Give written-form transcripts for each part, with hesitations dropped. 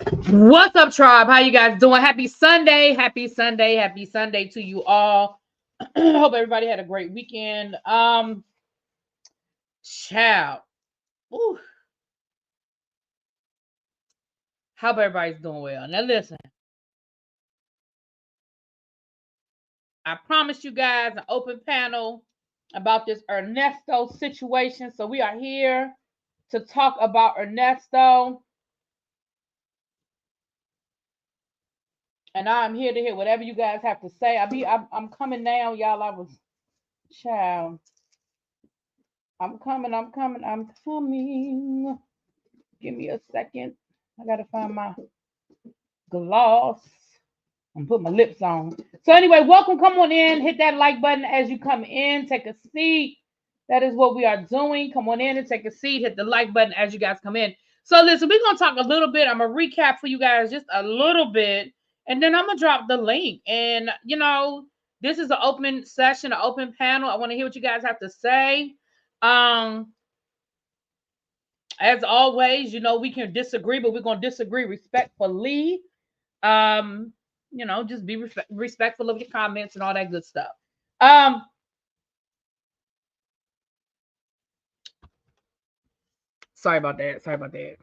What's up, tribe? How you guys doing? Happy Sunday. Happy Sunday. Happy Sunday to you all. Hope everybody had a great weekend. Child. Ooh, hope everybody's doing well. Now listen, I promised you guys an open panel about this Ernesto situation. So we are here to talk about Ernesto. And I'm here to hear whatever you guys have to say. I'm coming now, y'all. Child. I'm coming. Give me a second. I gotta find my gloss and put my lips on. So anyway, welcome. Come on in. Hit that like button as you come in. Take a seat. That is what we are doing. Come on in and take a seat. Hit the like button as you guys come in. So listen, we're gonna talk a little bit. I'm gonna recap for you guys just a little bit, and then I'm gonna drop the link. And this is an open session, an open panel. I want to hear what you guys have to say. As always, we can disagree, but we're going to disagree respectfully. Just be respectful of your comments and all that good stuff. Sorry about that.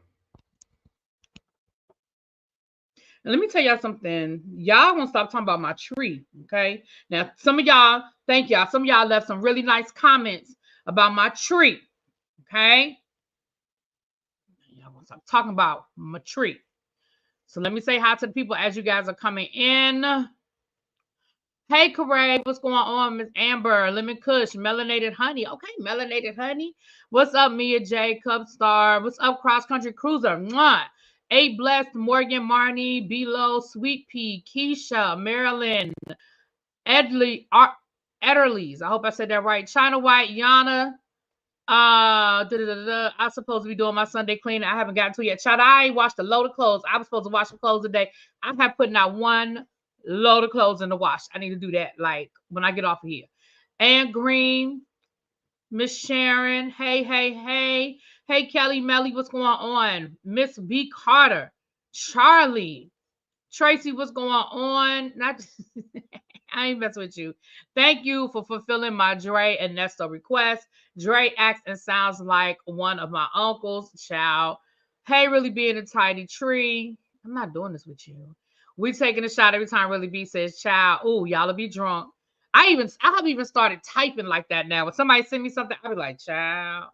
And let me tell y'all something. Y'all gonna stop talking about my tree, okay? Now, some of y'all, thank y'all. Some of y'all left some really nice comments about my tree, okay? Y'all gonna stop talking about my tree. So let me say hi to the people as you guys are coming in. Hey, Corey, what's going on? Miss Amber, Lemon Kush, Melanated Honey. Okay, Melanated Honey. What's up, Mia J, Cup Star? What's up, Cross Country Cruiser? Mwah. 8 Blessed, Morgan, Marnie, Below, Sweet Pea, Keisha, Marilyn, Edley, Ederleys. I hope I said that right. China White, Yana. I'm supposed to be doing my Sunday cleaning. I haven't gotten to it yet. Child, I ain't washed a load of clothes. I was supposed to wash some clothes today. I have putting out one load of clothes in the wash. I need to do that like when I get off of here. Ann Green, Miss Sharon, hey, Kelly Melly, what's going on? Miss B Carter, Charlie, Tracy, what's going on? I ain't messing with you. Thank you for fulfilling my Dre and Ernesto request. Dre acts and sounds like one of my uncles. Child. Hey, really being a tiny tree. I'm not doing this with you. We taking a shot every time Really B says, child. Ooh, y'all will be drunk. I have even started typing like that now. When somebody send me something, I'll be like, child.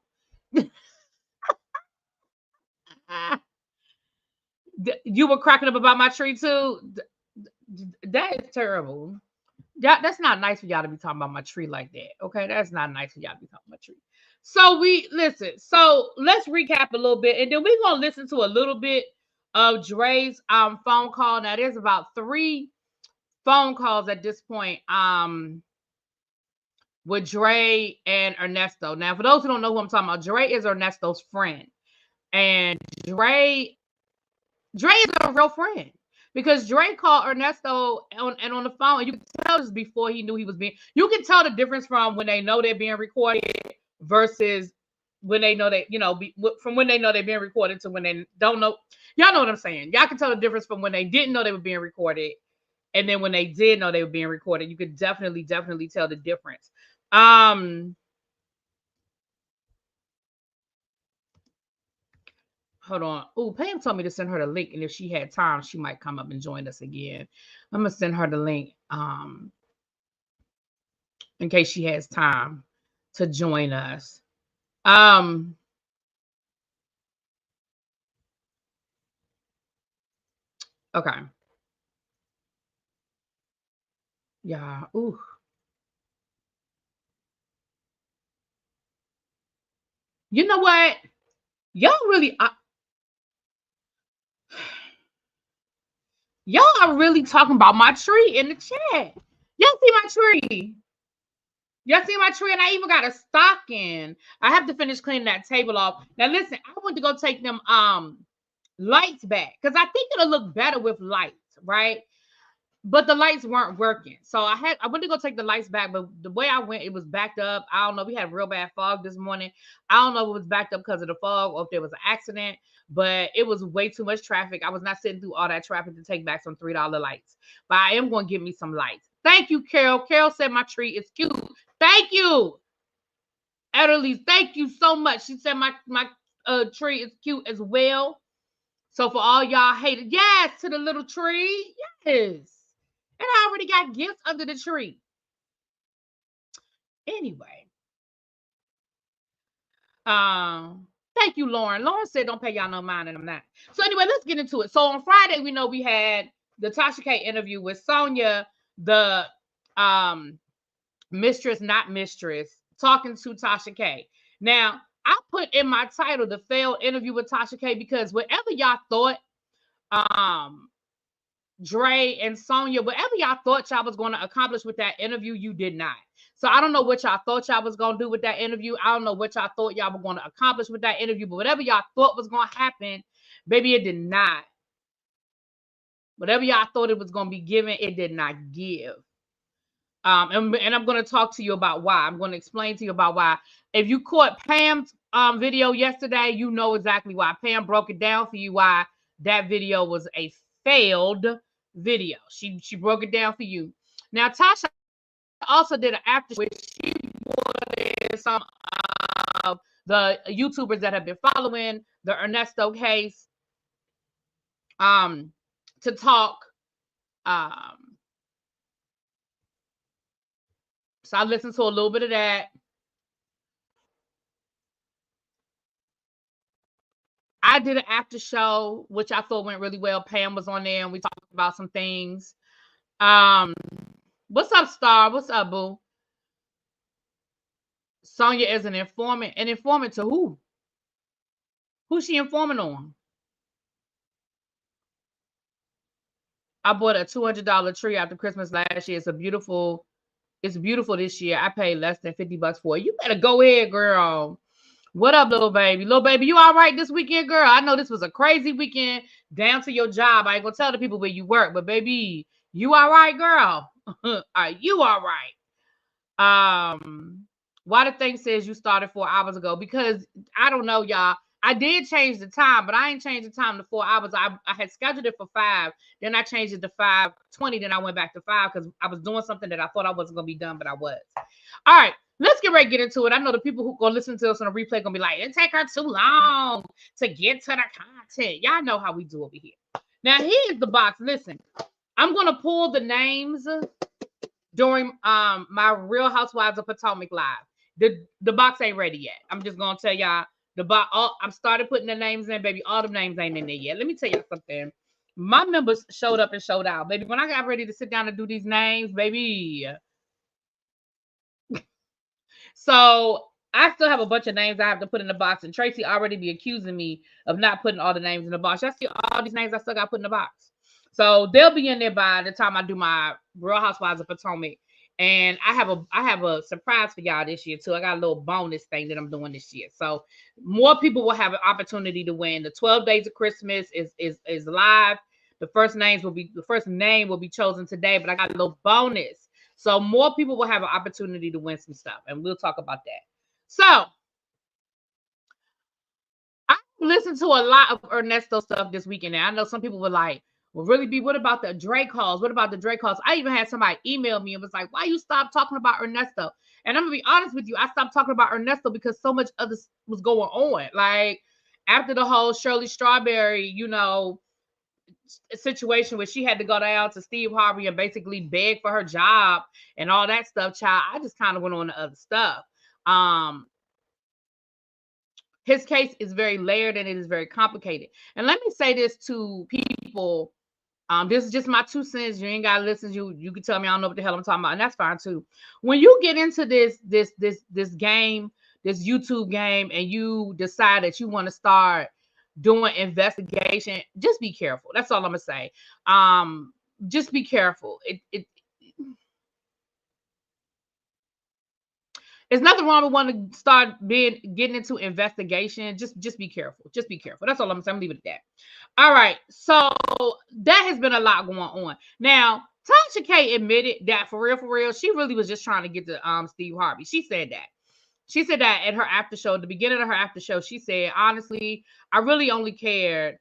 You were cracking up about my tree too? That is terrible. That's not nice for y'all to be talking about my tree like that. Okay, that's not nice for y'all to be talking about my tree. So let's recap a little bit, and then we're gonna listen to a little bit of Dre's phone call. Now there's about 3 phone calls at this point with Dre and Ernesto. Now, for those who don't know who I'm talking about, Dre is Ernesto's friend, and Dre is a real friend. Because Dre called Ernesto on the phone, and you can tell this before he knew he was being. You can tell the difference from when they know they're being recorded versus when they know from when they know they're being recorded to when they don't know. Y'all know what I'm saying. Y'all can tell the difference from when they didn't know they were being recorded, and then when they did know they were being recorded. You could definitely tell the difference. Hold on. Oh, Pam told me to send her the link, and if she had time, she might come up and join us again. I'm gonna send her the link in case she has time to join us. Okay. Yeah. Ooh. You know what? Y'all really y'all are really talking about my tree in the chat. Y'all see my tree? Y'all see my tree? And I even got a stocking. I have to finish cleaning that table off. Now listen, I went to go take them lights back because I think it'll look better with lights, right? But the lights weren't working. So I went to go take the lights back, but the way I went, it was backed up. I don't know. We had real bad fog this morning. I don't know if it was backed up because of the fog or if there was an accident. but it was way too much traffic. I was not sitting through all that traffic to take back some $3 lights. But I am going to get me some lights. Thank you, Carol. Carol said my tree is cute. Thank you. Adderley, thank you so much. She said my tree is cute as well. So for all y'all hated, yes, to the little tree. Yes. And I already got gifts under the tree. Anyway. Thank you, Lauren. Lauren said don't pay y'all no mind, and I'm not. So anyway, let's get into it. So on Friday, we know we had the Tasha K interview with Sonia, the mistress, not mistress, talking to Tasha K. Now, I put in my title the failed interview with Tasha K because whatever y'all thought, Dre and Sonia, whatever y'all thought y'all was going to accomplish with that interview, you did not. So I don't know what y'all thought y'all was going to do with that interview. I don't know what y'all thought y'all were going to accomplish with that interview, but whatever y'all thought was going to happen, baby, it did not. Whatever y'all thought it was going to be given, it did not give. And I'm going to talk to you about why. I'm going to explain to you about why. If you caught Pam's video yesterday, you know exactly why. Pam broke it down for you why that video was a failed video. She broke it down for you. Now, Tasha also did an after show where she wanted some of the YouTubers that have been following the Ernesto case to talk. So I listened to a little bit of that. I did an after show, which I thought went really well. Pam was on there and we talked about some things. What's up, Star? What's up, boo? Sonia is an informant. An informant to who? Who's she informant on? I bought a $200 tree after Christmas last year. It's beautiful this year. I paid less than $50 for it. You better go ahead, girl. What up, little baby? Little baby, you all right this weekend, girl? I know this was a crazy weekend down to your job. I ain't gonna tell the people where you work, but baby, you all right, girl? Are you all right? Why the thing says you started 4 hours ago? Because I don't know, y'all. I did change the time, but I ain't changed the time to 4 hours. I had scheduled it for 5. Then I changed it to 5:20. Then I went back to 5 because I was doing something that I thought I wasn't going to be done, but I was. All right, let's get ready to get into it. I know the people who go listen to us on a replay going to be like, it take her too long to get to the content. Y'all know how we do over here. Now, here's the box. Listen, I'm going to pull the names during my Real Housewives of Potomac live. The box ain't ready yet. I'm just going to tell y'all. I've started putting the names in, baby. All the names ain't in there yet. Let me tell you something. My members showed up and showed out, baby. When I got ready to sit down and do these names, baby. So I still have a bunch of names I have to put in the box, and Tracy already be accusing me of not putting all the names in the box. I see all these names I still got put in the box. So they'll be in there by the time I do my Real Housewives of Potomac. And I have a surprise for y'all this year too. I got a little bonus thing that I'm doing this year. So more people will have an opportunity to win. The 12 Days of Christmas is live. The first name will be chosen today, but I got a little bonus. So more people will have an opportunity to win some stuff, and we'll talk about that. So I listened to a lot of Ernesto stuff this weekend. And I know some people were like, well, really, B, what about the Drake calls? What about the Drake calls? I even had somebody email me and was like, why you stop talking about Ernesto? And I'm going to be honest with you. I stopped talking about Ernesto because so much other was going on. Like, after the whole Shirley Strawberry, situation where she had to go down to Steve Harvey and basically beg for her job and all that stuff, child, I just kind of went on to other stuff. His case is very layered and it is very complicated. And let me say this to people. This is just my 2 cents. You ain't gotta listen. You can tell me I don't know what the hell I'm talking about, and that's fine too. When you get into this game, this YouTube game, and you decide that you want to start doing investigation, just be careful. That's all I'm gonna say. Just be careful. There's nothing wrong with wanting to start getting into investigation. Just be careful. Just be careful. That's all I'm saying. I'm leaving it at that. All right. So that has been a lot going on. Now, Tasha K admitted that for real, she really was just trying to get to Steve Harvey. She said that. She said that at her after show, at the beginning of her after show, she said, honestly, I really only cared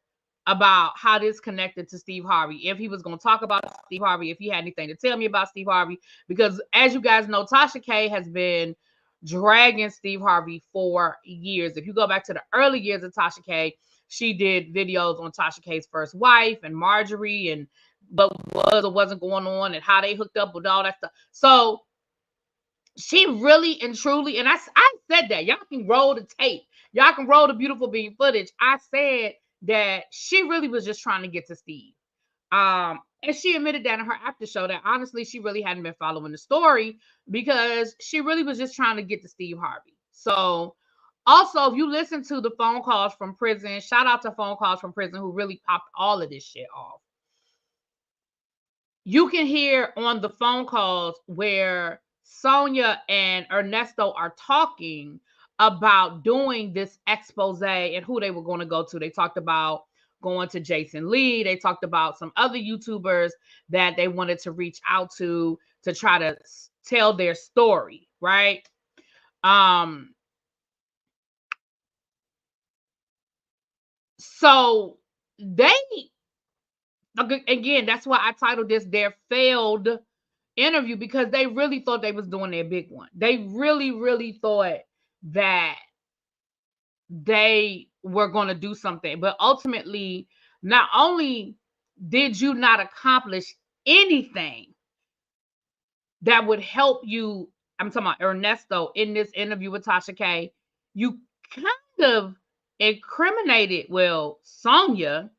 about how this connected to Steve Harvey. If he was going to talk about Steve Harvey, if he had anything to tell me about Steve Harvey, because as you guys know, Tasha K has been dragging Steve Harvey for years. If you go back to the early years of Tasha K, she did videos on Tasha K's first wife and Marjorie and what was or wasn't going on and how they hooked up with all that stuff. So she really and truly, and I said that. Y'all can roll the tape. Y'all can roll the beautiful bean footage. I said that she really was just trying to get to Steve. And she admitted that in her after show that honestly, she really hadn't been following the story because she really was just trying to get to Steve Harvey. So also, if you listen to the phone calls from prison, shout out to phone calls from prison who really popped all of this shit off. You can hear on the phone calls where Sonia and Ernesto are talking about doing this expose and who they were going to go to. They talked about going to Jason Lee. They talked about some other YouTubers that they wanted to reach out to try to tell their story, right? So they, again, that's why I titled this their failed interview, because they really thought they was doing their big one. They really thought that they were going to do something, but ultimately, not only did you not accomplish anything that would help you, I'm talking about Ernesto in this interview with Tasha K, you kind of incriminated, well, Sonia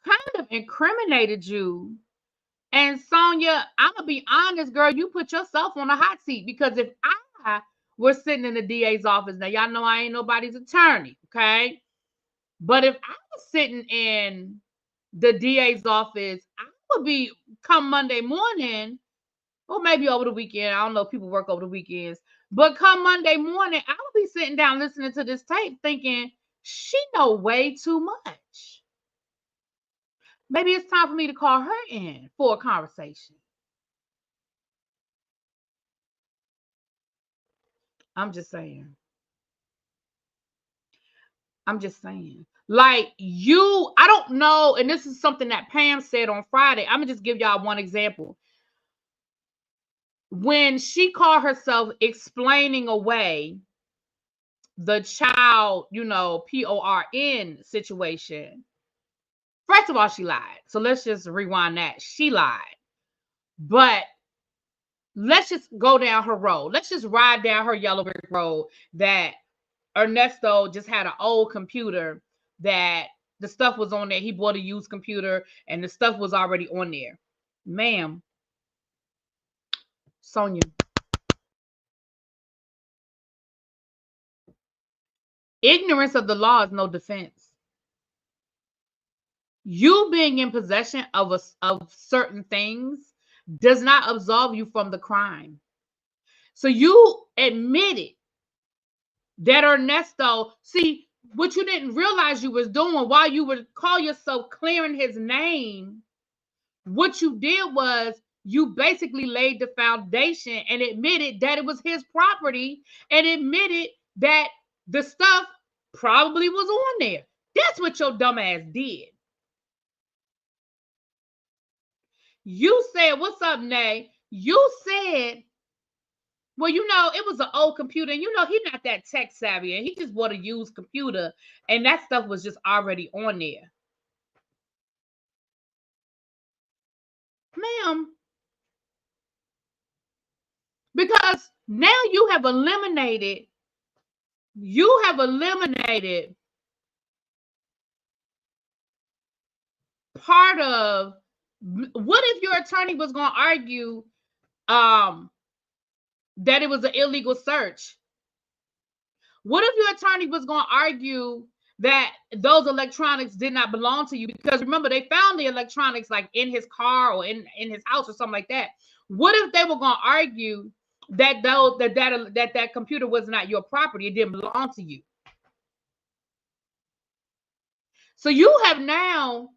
kind of incriminated you. And Sonia, I'm going to be honest, girl, you put yourself on a hot seat, because if I were sitting in the DA's office, now y'all know I ain't nobody's attorney, okay? But if I was sitting in the DA's office, I would be, come Monday morning, or maybe over the weekend, I don't know if people work over the weekends, but come Monday morning, I would be sitting down listening to this tape thinking, she know way too much. Maybe it's time for me to call her in for a conversation. I'm just saying. Like, I don't know, and this is something that Pam said on Friday. I'm going to just give y'all one example. When she called herself explaining away the child, PORN situation, first of all, she lied. So let's just rewind that. She lied. But let's just go down her road. Let's just ride down her yellow brick road that Ernesto just had an old computer that the stuff was on there. He bought a used computer and the stuff was already on there. Ma'am, Sonia, ignorance of the law is no defense. You being in possession of certain things does not absolve you from the crime. So you admitted that Ernesto, see, what you didn't realize you was doing while you would call yourself clearing his name, what you did was you basically laid the foundation and admitted that it was his property and admitted that the stuff probably was on there. That's what your dumb ass did. You said, what's up, Nay? You said, well, it was an old computer, and he's not that tech savvy, and he just bought a used computer, and that stuff was just already on there. Ma'am, because now you have eliminated part of, what if your attorney was going to argue that it was an illegal search? What if your attorney was going to argue that those electronics did not belong to you? Because remember, they found the electronics like in his car or in his house or something like that. What if they were going to argue that that computer was not your property? It didn't belong to you. So you have now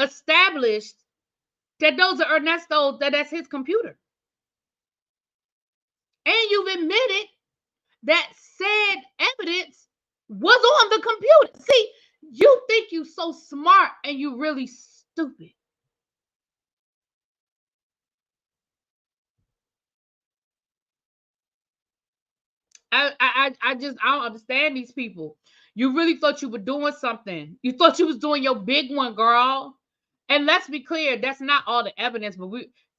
established that those are Ernesto, that's his computer. And you've admitted that said evidence was on the computer. See, you think you so smart and you really stupid. I don't understand these people. You really thought you were doing something. You thought you was doing your big one, girl. And let's be clear, that's not all the evidence, but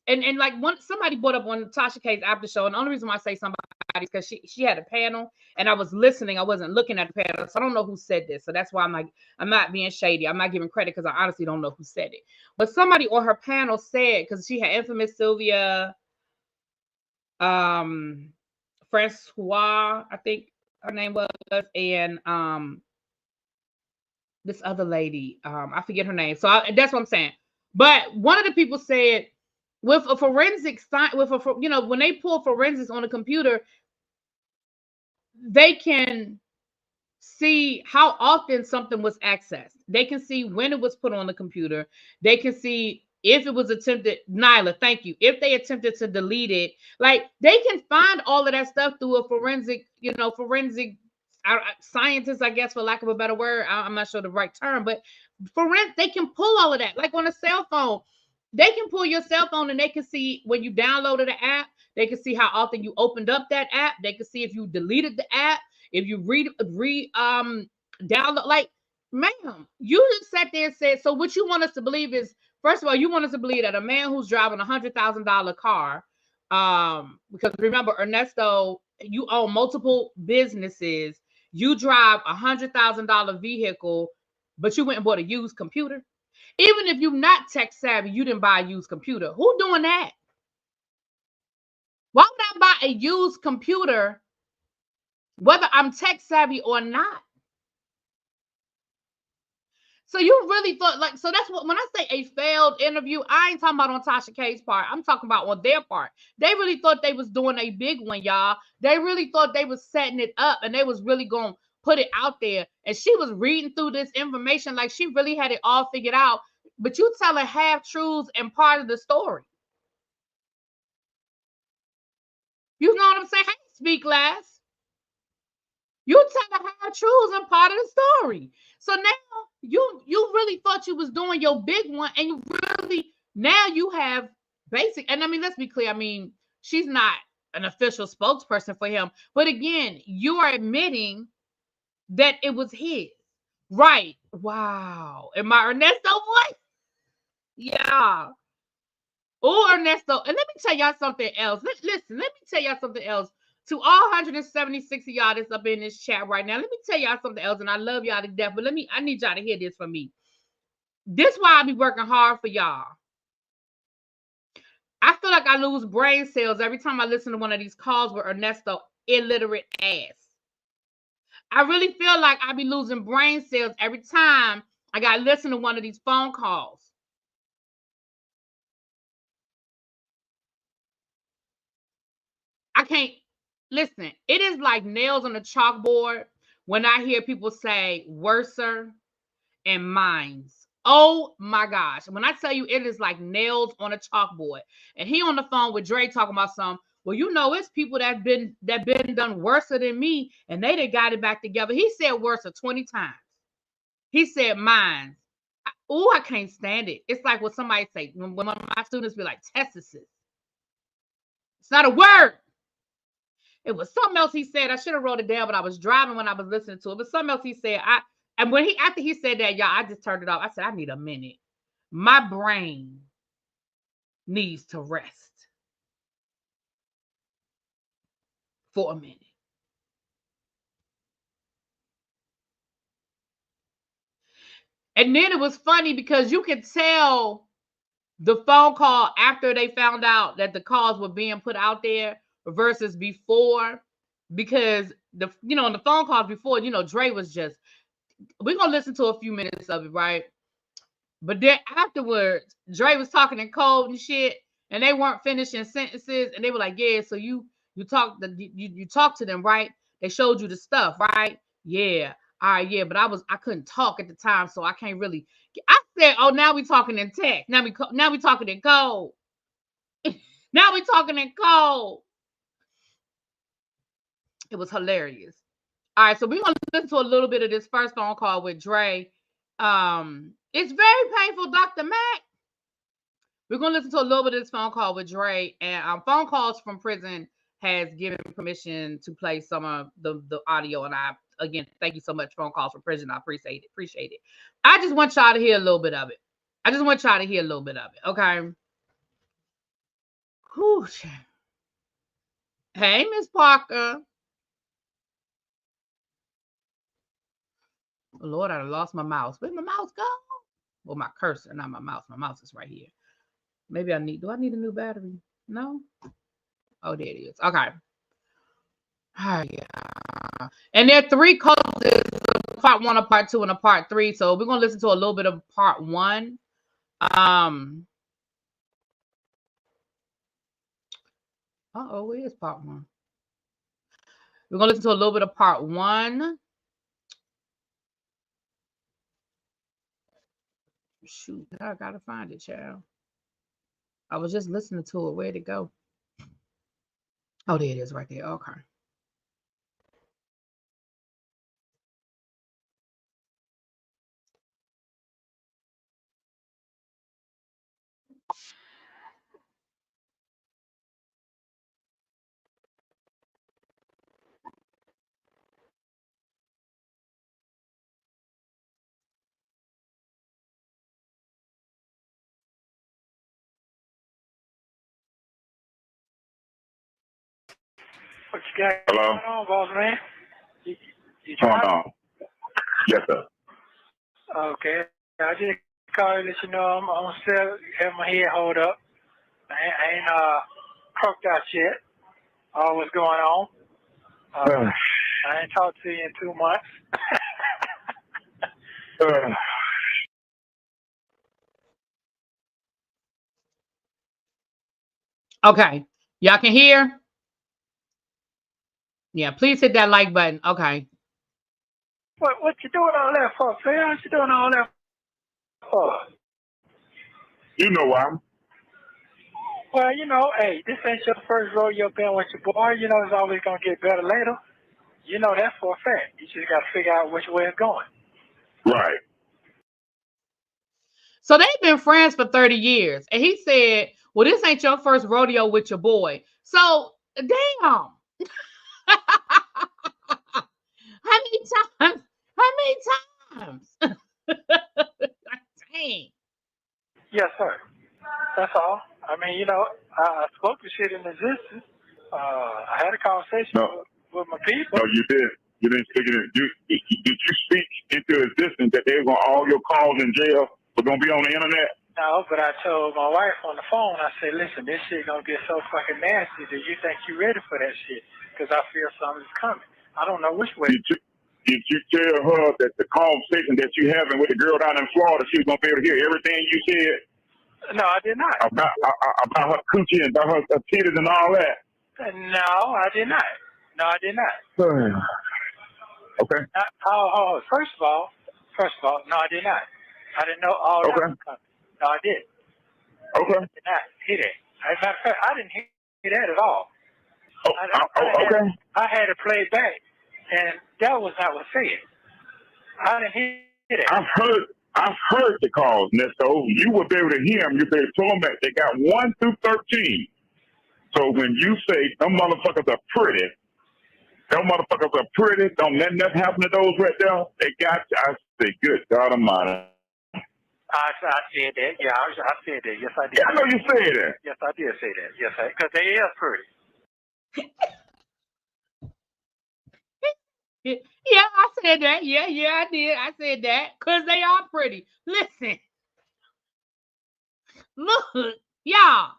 and like somebody brought up on Tasha K's after show, and the only reason why I say somebody is because she had a panel and I was listening, I wasn't looking at the panel, so I don't know who said this. So that's why I'm not being shady. I'm not giving credit because I honestly don't know who said it. But somebody on her panel said, because she had infamous Sylvia, Francois, I think her name was, and this other lady, I forget her name. So that's what I'm saying. But one of the people said, with a forensic science, when they pull forensics on a computer, they can see how often something was accessed. They can see when it was put on the computer. They can see if it was attempted. Nyla, thank you. If they attempted to delete it, like they can find all of that stuff through a forensic scientist, I guess, for lack of a better word. I'm not sure the right term, but they can pull all of that. Like on a cell phone, they can pull your cell phone and they can see when you downloaded the app. They can see how often you opened up that app. They can see if you deleted the app. If you download, like, ma'am, you just sat there and said, so what you want us to believe is, first of all, you want us to believe that a man who's driving $100,000 car, because remember, Ernesto, you own multiple businesses, you drive $100,000 vehicle, but you went and bought a used computer. Even if you're not tech savvy, you didn't buy a used computer. Who doing that? Why would I buy a used computer, whether I'm tech savvy or not? So you really thought, like, so that's what, when I say a failed interview, I ain't talking about on Tasha K's part. I'm talking about on their part. They really thought they was doing a big one, y'all. They really thought they was setting it up and they was really going to put it out there. And she was reading through this information like she really had it all figured out. But you telling half truths and part of the story. You know what I'm saying? Hey, speak last. You telling half truths and part of the story. So now you really thought you was doing your big one, and you really, now you have basic. And I mean, let's be clear. I mean, she's not an official spokesperson for him, but again, you are admitting that it was his, right? Wow. Am I Ernesto boy? Yeah. Oh, Ernesto. And let me tell y'all something else. Listen, let me tell y'all something else. To all 176 of y'all that's up in this chat right now, let me tell y'all something else. And I love y'all to death, but I need y'all to hear this from me. This is why I be working hard for y'all. I feel like I lose brain cells every time I listen to one of these calls with Ernesto illiterate ass. I really feel like I be losing brain cells every time I got to listen to one of these phone calls. I can't listen. It is like nails on a chalkboard when I hear people say worser and minds. Oh my gosh. When I tell you it is like nails on a chalkboard. And he on the phone with Dre talking about some, well, you know, it's people that been done worse than me and they done got it back together. He said worse 20 times. He said minds. Oh, I can't stand it. It's like what somebody say when one of my students be like, testices. It's not a word. It was something else he said. I should have wrote it down, but I was driving when I was listening to it. But something else he said. And when after he said that, y'all, I just turned it off. I said, I need a minute. My brain needs to rest for a minute. And then it was funny because you could tell the phone call after they found out that the calls were being put out there versus before, because in the phone calls before, Dre was just, we're gonna listen to a few minutes of it, right? But then afterwards, Dre was talking in code and shit, and they weren't finishing sentences, and they were like, "Yeah, so you talked to them, right? They showed you the stuff, right? Yeah, all right, yeah, but I couldn't talk at the time, so I can't really." I said, "Oh, now we talking in text. Now we talking in code. Now we talking in code." It was hilarious. All right, so we're gonna listen to a little bit of this first phone call with Dre. It's very painful, Dr. Mac. We're gonna listen to a little bit of this phone call with Dre, and phone calls from prison has given permission to play some of the audio. And I again thank you so much, phone calls from prison. I appreciate it. I just want y'all to hear a little bit of it. Okay. Whew. Hey, Miss Parker. Oh, Lord, I lost my mouse. Where'd my mouse go? Well, my cursor, not my mouse. My mouse is right here. Maybe do I need a new battery? No? Oh, there it is. Okay. Yeah. And there are 3 coaches, part 1, a part 2, and a part 3. So we're gonna listen to a little bit of part 1. Where is part 1? We're gonna listen to a little bit of part 1. Shoot, I gotta find it, child. I was just listening to it. Where'd it go? Oh, there it is, right there. Okay. What you got going on, boss man? You on? Yes, sir. Okay. I just called to let you know I'm still have my head hold up. I ain't croaked out yet. What's going on? I ain't talked to you in 2 months. Okay. Y'all can hear? Yeah, please hit that like button. Okay. What you doing all that for, player? What you doing all that for? You know why. Well, hey, this ain't your first rodeo been with your boy. It's always gonna get better later. You know that for a fact. You just gotta figure out which way it's going. Right. So they've been friends for 30 years. And he said, well, this ain't your first rodeo with your boy. So, damn. How many times? Dang. Yes, sir. That's all. I mean, I spoke to shit in existence. I had a conversation with my people. No, you did. You didn't speak it. Did you speak into existence that they were all your calls in jail were gonna be on the internet? No, but I told my wife on the phone. I said, "Listen, this shit gonna get so fucking nasty that you think you ready for that shit? Because I feel something's coming. I don't know which way." Did you tell her that the conversation that you having with the girl down in Florida, she was gonna be able to hear everything you said? No, I did not. About her coochie and about her titties and all that. No, I did not. No, I did not. Okay. First of all, no, I did not. I didn't know all that was coming. No, I did. Okay. I did not hear that. As a matter of fact, I didn't hear that at all. Okay. I had to play it back, and that was not what said. I didn't hear that. I've heard the calls, Ernesto. You will be able to hear them. You'll be able to pull them back. They got 1 through 13. So when you say them motherfuckers are pretty, don't let nothing happen to those right there. They got you. I say, good God Almighty. I said that. Yeah, I said that. Yes, I did. Yeah, I know you said that. Yes, I did say that. Yes, because they are pretty. Yeah, I said that. Yeah, I did. I said that because they are pretty. Listen, look, y'all.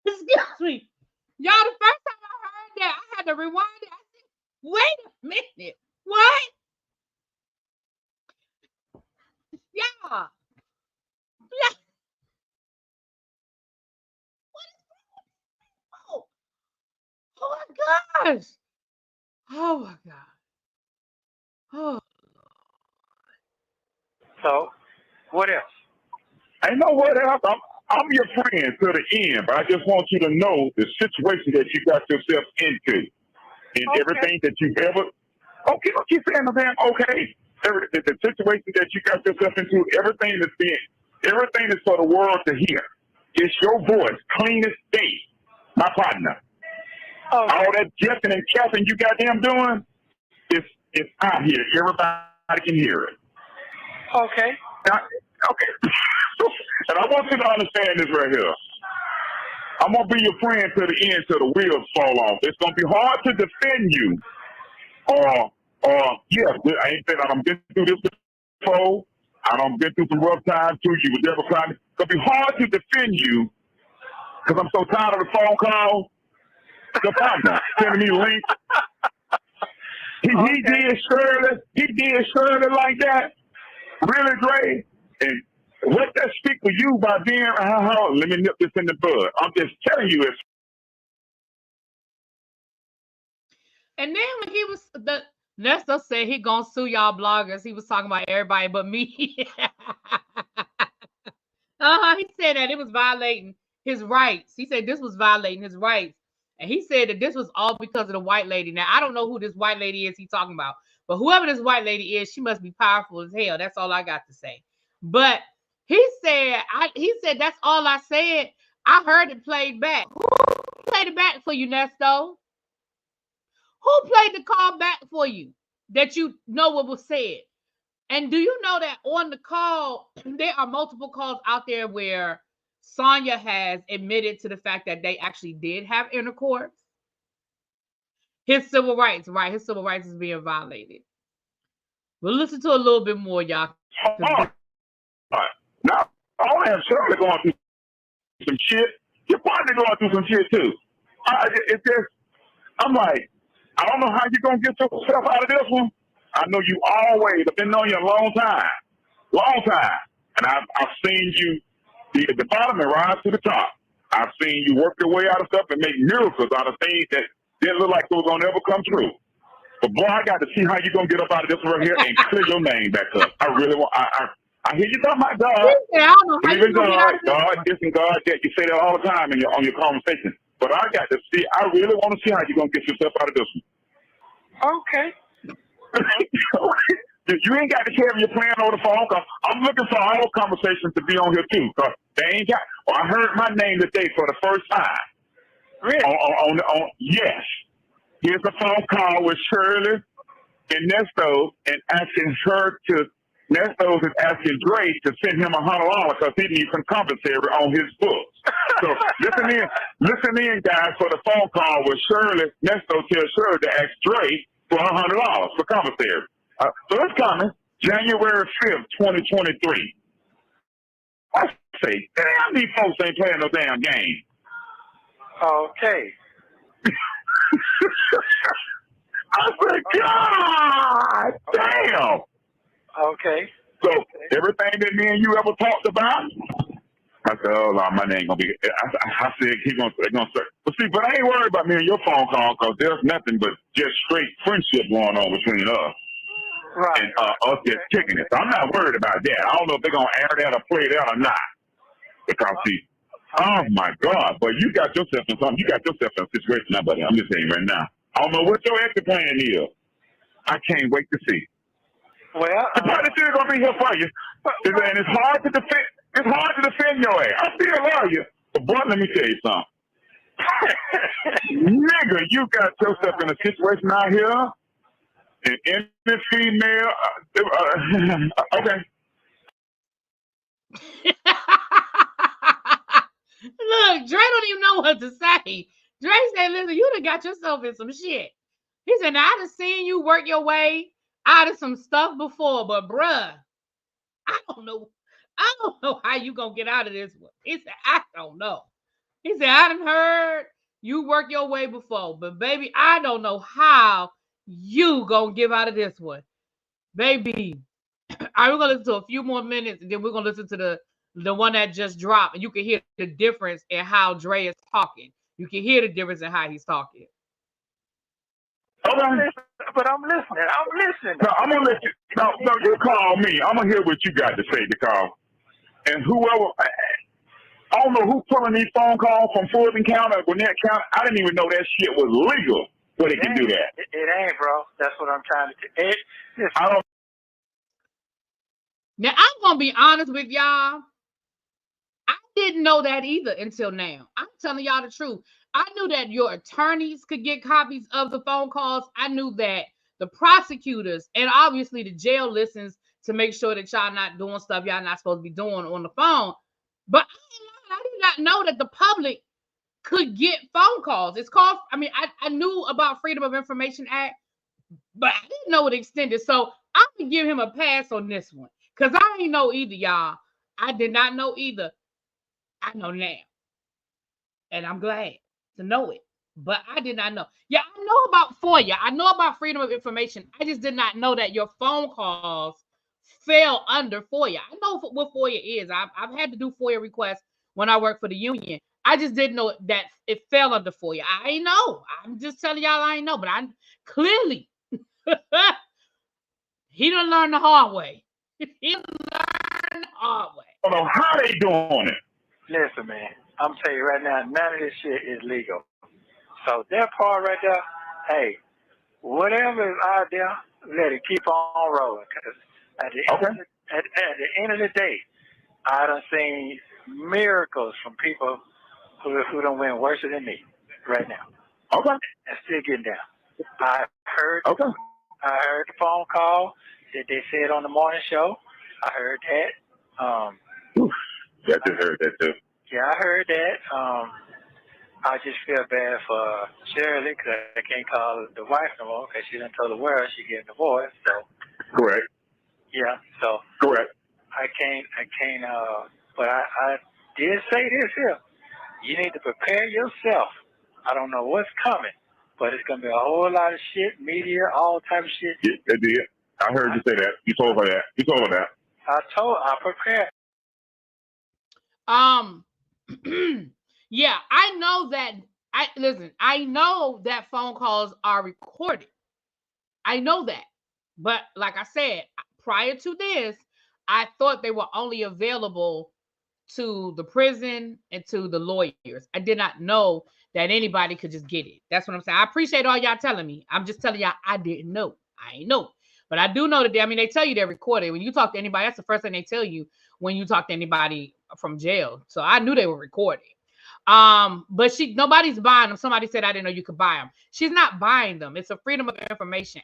Excuse me. Y'all, the first time I heard that, I had to rewind it. I said, wait a minute. What? Yeah. Oh, oh my gosh. Oh my God. Oh. So, what else? I know what else. I'm your friend to the end, but I just want you to know the situation that you got yourself into and everything that you ever. Okay, don't keep saying the damn okay. The situation that you got yourself into, everything is for the world to hear. It's your voice, clean as day, my partner. All that jeffing and capping you goddamn doing, it's out here. Everybody can hear it. Okay. Now, okay. And I want you to understand this right here. I'm gonna be your friend to the end till the wheels fall off. It's gonna be hard to defend you. I ain't been. I've been through this before. I've been through some rough times too. You would never find it. It's gonna be hard to defend you because I'm so tired of the phone call. The partner sending me links. He did Shirley like that. Really great. And what that speak for you by being, let me nip this in the bud. I'm just telling you it's. And then when he was, Ernesto said he gonna sue y'all bloggers. He was talking about everybody but me. He said that it was violating his rights. He said this was violating his rights. And he said that this was all because of the white lady. Now, I don't know who this white lady is he's talking about. But whoever this white lady is, she must be powerful as hell. That's all I got to say. But he said that's all I said. I heard it played back. Who played it back for you, Nesto? Who played the call back for you that you know what was said? And do you know that on the call, there are multiple calls out there where Sonya has admitted to the fact that they actually did have intercourse? His civil rights, right? His civil rights is being violated. We'll listen to a little bit more, y'all. Now, I only have Shirley going through some shit. Your partner going through some shit too. It's just, I'm like, I don't know how you're going to get yourself out of this one. I know you always, I've been knowing you a long time. And I've seen you be at the bottom and rise to the top. I've seen you work your way out of stuff and make miracles out of things that didn't look like it was going to ever come true. But boy, I got to see how you're going to get up out of this right here and clear your name back up. I really want, I hear you talking about God. Believe in God, God this and God that. You say that all the time on your conversation. But I got to see, I really want to see how you're going to get yourself out of this one. Okay. You ain't got to carry your plan over the phone. Cause I'm looking for all conversations to be on here too. Cause they ain't got. Well, I heard my name today for the first time. Really? Yes. Here's a phone call with Shirley and Ernesto, and asking her to. Ernesto is asking Dre to send him $100 because he needs some commissary on his books. So listen in, guys, for the phone call with Shirley. Ernesto tells Shirley to ask Dre for $100 for commissary. So it's coming January 5th, 2023. I say, damn, these folks ain't playing no damn game. Okay. I said, God damn. Okay. So everything that me and you ever talked about, I said, oh, no, my name gonna be. I said they're gonna say, but I ain't worried about me and your phone call because there's nothing but just straight friendship going on between us. Right. And us just kicking it. So I'm not worried about that. I don't know if they're gonna air that or play that or not. Because see, oh my God, but you got yourself in something. You got yourself in a situation now, buddy. I'm just saying right now. I don't know what your exit plan is. I can't wait to see. Well, the party still gonna be here for you, and it's hard to defend. It's hard to defend your ass. I still love you, but boy, let me tell you something. Nigga, you got yourself in a situation out here, and any female. Okay. Look, Dre don't even know what to say. Dre said, listen, you done got yourself in some shit. He said, now I done seen you work your way out of some stuff before, but bruh, I don't know how you gonna get out of this one. He said, I don't know. He said, I done heard you work your way before, but baby, I don't know how you gonna get out of this one. Baby, we're gonna listen to a few more minutes, and then we're gonna listen to the one that just dropped, and you can hear the difference in how Dre is talking. You can hear the difference in how he's talking. Okay. but I'm listening. No, I'm gonna let you. No, you call me. I'm gonna hear what you got to say, because and whoever. I don't know who pulling these phone calls from Fulton County, Gwinnett County. I didn't even know that shit was legal, but they can do that. It ain't, bro. That's what I'm trying to do. I don't. Now, I'm going to be honest with y'all. I didn't know that either until now. I'm telling y'all the truth. I knew that your attorneys could get copies of the phone calls. I knew that the prosecutors and obviously the jail listens to make sure that y'all not doing stuff y'all not supposed to be doing on the phone. But I did not know that the public could get phone calls. It's called, I knew about Freedom of Information Act, but I didn't know it extended. So I'm going to give him a pass on this one, because I ain't know either, y'all. I did not know either. I know now. And I'm glad to know it. But I did not know. Yeah, I know about FOIA. I know about Freedom of Information. I just did not know that your phone calls fell under FOIA. I know what FOIA is. I've had to do FOIA requests when I worked for the union. I just didn't know that it fell under FOIA. I ain't know. I'm just telling y'all I ain't know. But I clearly, he done learn the hard way. He learned the hard way. I don't know how they doing it. Listen, man, I'm telling you right now, none of this shit is legal. So that part right there, hey, whatever is out there, let it keep on rolling. Because at the end of the day, I done seen miracles from people who done went worse than me right now. Okay. And still getting down. I heard the phone call that they said on the morning show. I heard that. Yeah, I just heard that too. Yeah, I heard that. I just feel bad for Shirley because I can't call the wife no more because she done told the world she getting divorced. So. Correct. Yeah. So. Correct. I can't. But I did say this here. You need to prepare yourself. I don't know what's coming, but it's gonna be a whole lot of shit, media, all type of shit. Yeah, they did. I heard you say that. You told her that. I prepared. Yeah, I know that. I know that phone calls are recorded. I know that. But like I said, prior to this, I thought they were only available to the prison and to the lawyers. I did not know that anybody could just get it. That's what I'm saying. I appreciate all y'all telling me. I'm just telling y'all I didn't know. I ain't know. But I do know that they tell you they're recorded. When you talk to anybody, that's the first thing they tell you when you talk to anybody from jail. So I knew they were recorded. But nobody's buying them. Somebody said I didn't know you could buy them. She's not buying them. It's a Freedom of Information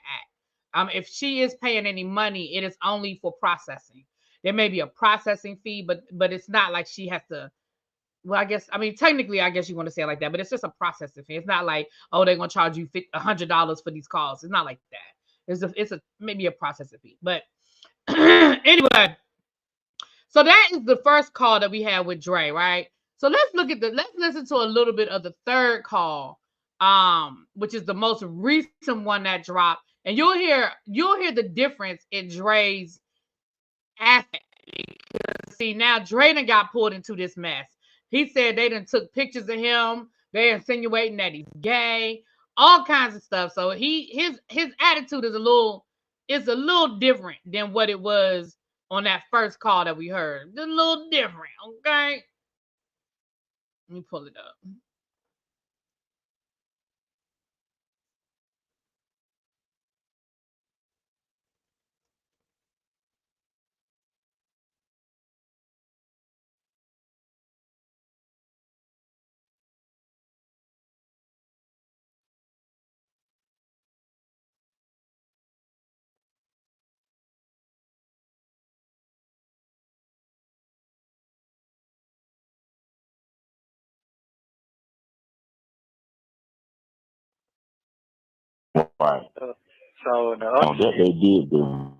Act. If she is paying any money, it is only for processing. There may be a processing fee, but it's not like she has to. Well, technically, I guess you want to say it like that, but it's just a processing fee. It's not like, oh, they're gonna charge you $100 for these calls. It's not like that. It's maybe a processing fee. But anyway, so that is the first call that we had with Dre, right? So let's listen to a little bit of the third call, which is the most recent one that dropped, and you'll hear the difference in Dre's asset. See, now Dre done got pulled into this mess. He said they done took pictures of him. They're insinuating that he's gay, all kinds of stuff. So his attitude is a little different than what it was on that first call that we heard. It's a little different, okay? Let me pull it up. Right. So that they did do.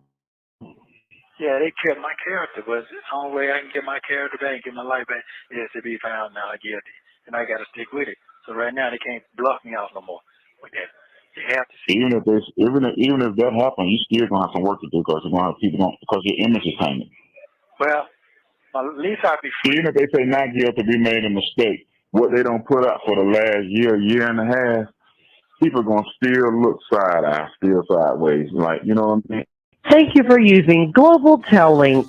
Yeah, they killed my character, but the only way I can get my character back and get my life back is to be found now guilty. And I got to stick with it. So right now, they can't bluff me out no more with that. They have to see. Even if that happens, you still going to have some work to do because you're going to have people because your image is tainted. Well, at least I'll be free. Even if they say not guilty, we made a mistake. What they don't put up for the last year and a half, people are gonna still look side-eye, still sideways. Like, you know what I mean? Thank you for using Global Tel Link.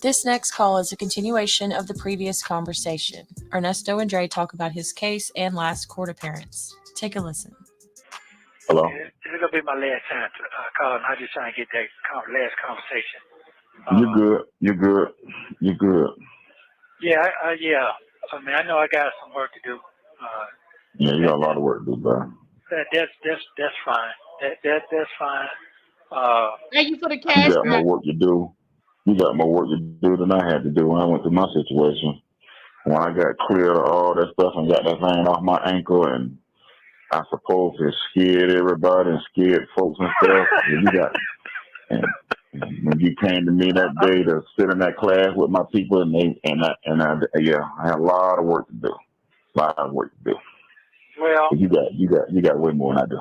This next call is a continuation of the previous conversation. Ernesto and Dre talk about his case and last court appearance. Take a listen. Hello? This is going to be my last time to call, and I'm just trying to get that last conversation. You're good. You're good. You're good. Yeah, yeah. I mean, I know I got some work to do. Yeah, you got a lot of work to do, bro. That's fine. That's fine. Thank you for the You cash. got more work to do. You got more work to do than I had to do when I went through my situation. When I got clear of all that stuff and got that thing off my ankle, and I suppose it scared everybody and scared folks and stuff. And when you came to me that day to sit in that class with my people, I had a lot of work to do. A lot of work to do. Well, you got way more than I do.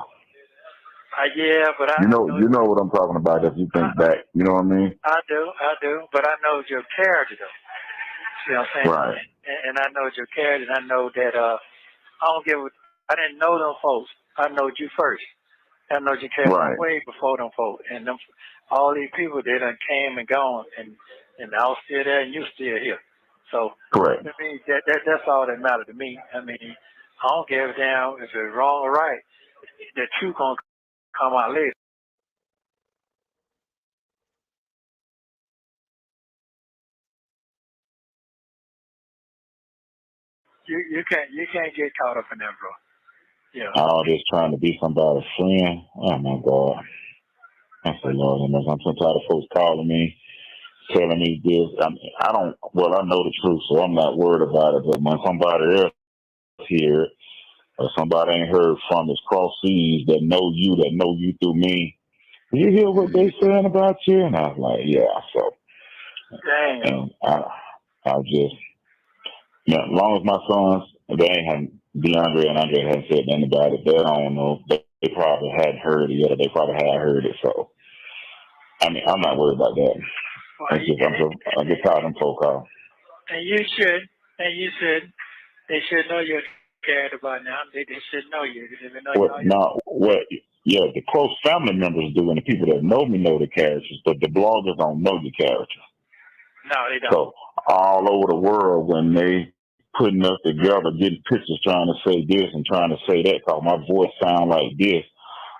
Yeah, but you know what I'm talking about. If you think back, you know what I mean. I do, but I know your character though. See what I'm saying? Right. And I know your character. And I know that I didn't know them folks. I know you first. I know your character way before them folks. And all these people, they done came and gone, and I was still there, and you still here. So correct. I mean, that's all that matters to me. I mean, I don't give a damn if it's wrong or right. The truth gonna come out later. You can't get caught up in that, bro. Yeah. All this trying to be somebody's friend. Oh my God. I say, Lord, I'm so tired of folks calling me, telling me this. I know the truth, so I'm not worried about it. But when somebody else hear it, or somebody ain't heard from us cross seas that know you through me, you hear what they saying about you? And I was like, yeah. So, damn. And I just, as long as my sons, DeAndre and Andre haven't said anything about it, they don't know. They probably hadn't heard it yet, or they probably had heard it. So, I mean, I'm not worried about that. Well, I'm just tired of them folk calls. And you should. They should know your character by now. They should know you. The close family members do, and the people that know me know the characters, but the bloggers don't know your character. No, they don't. So all over the world, when they putting us together, getting pictures, trying to say this and trying to say that, because my voice sound like this,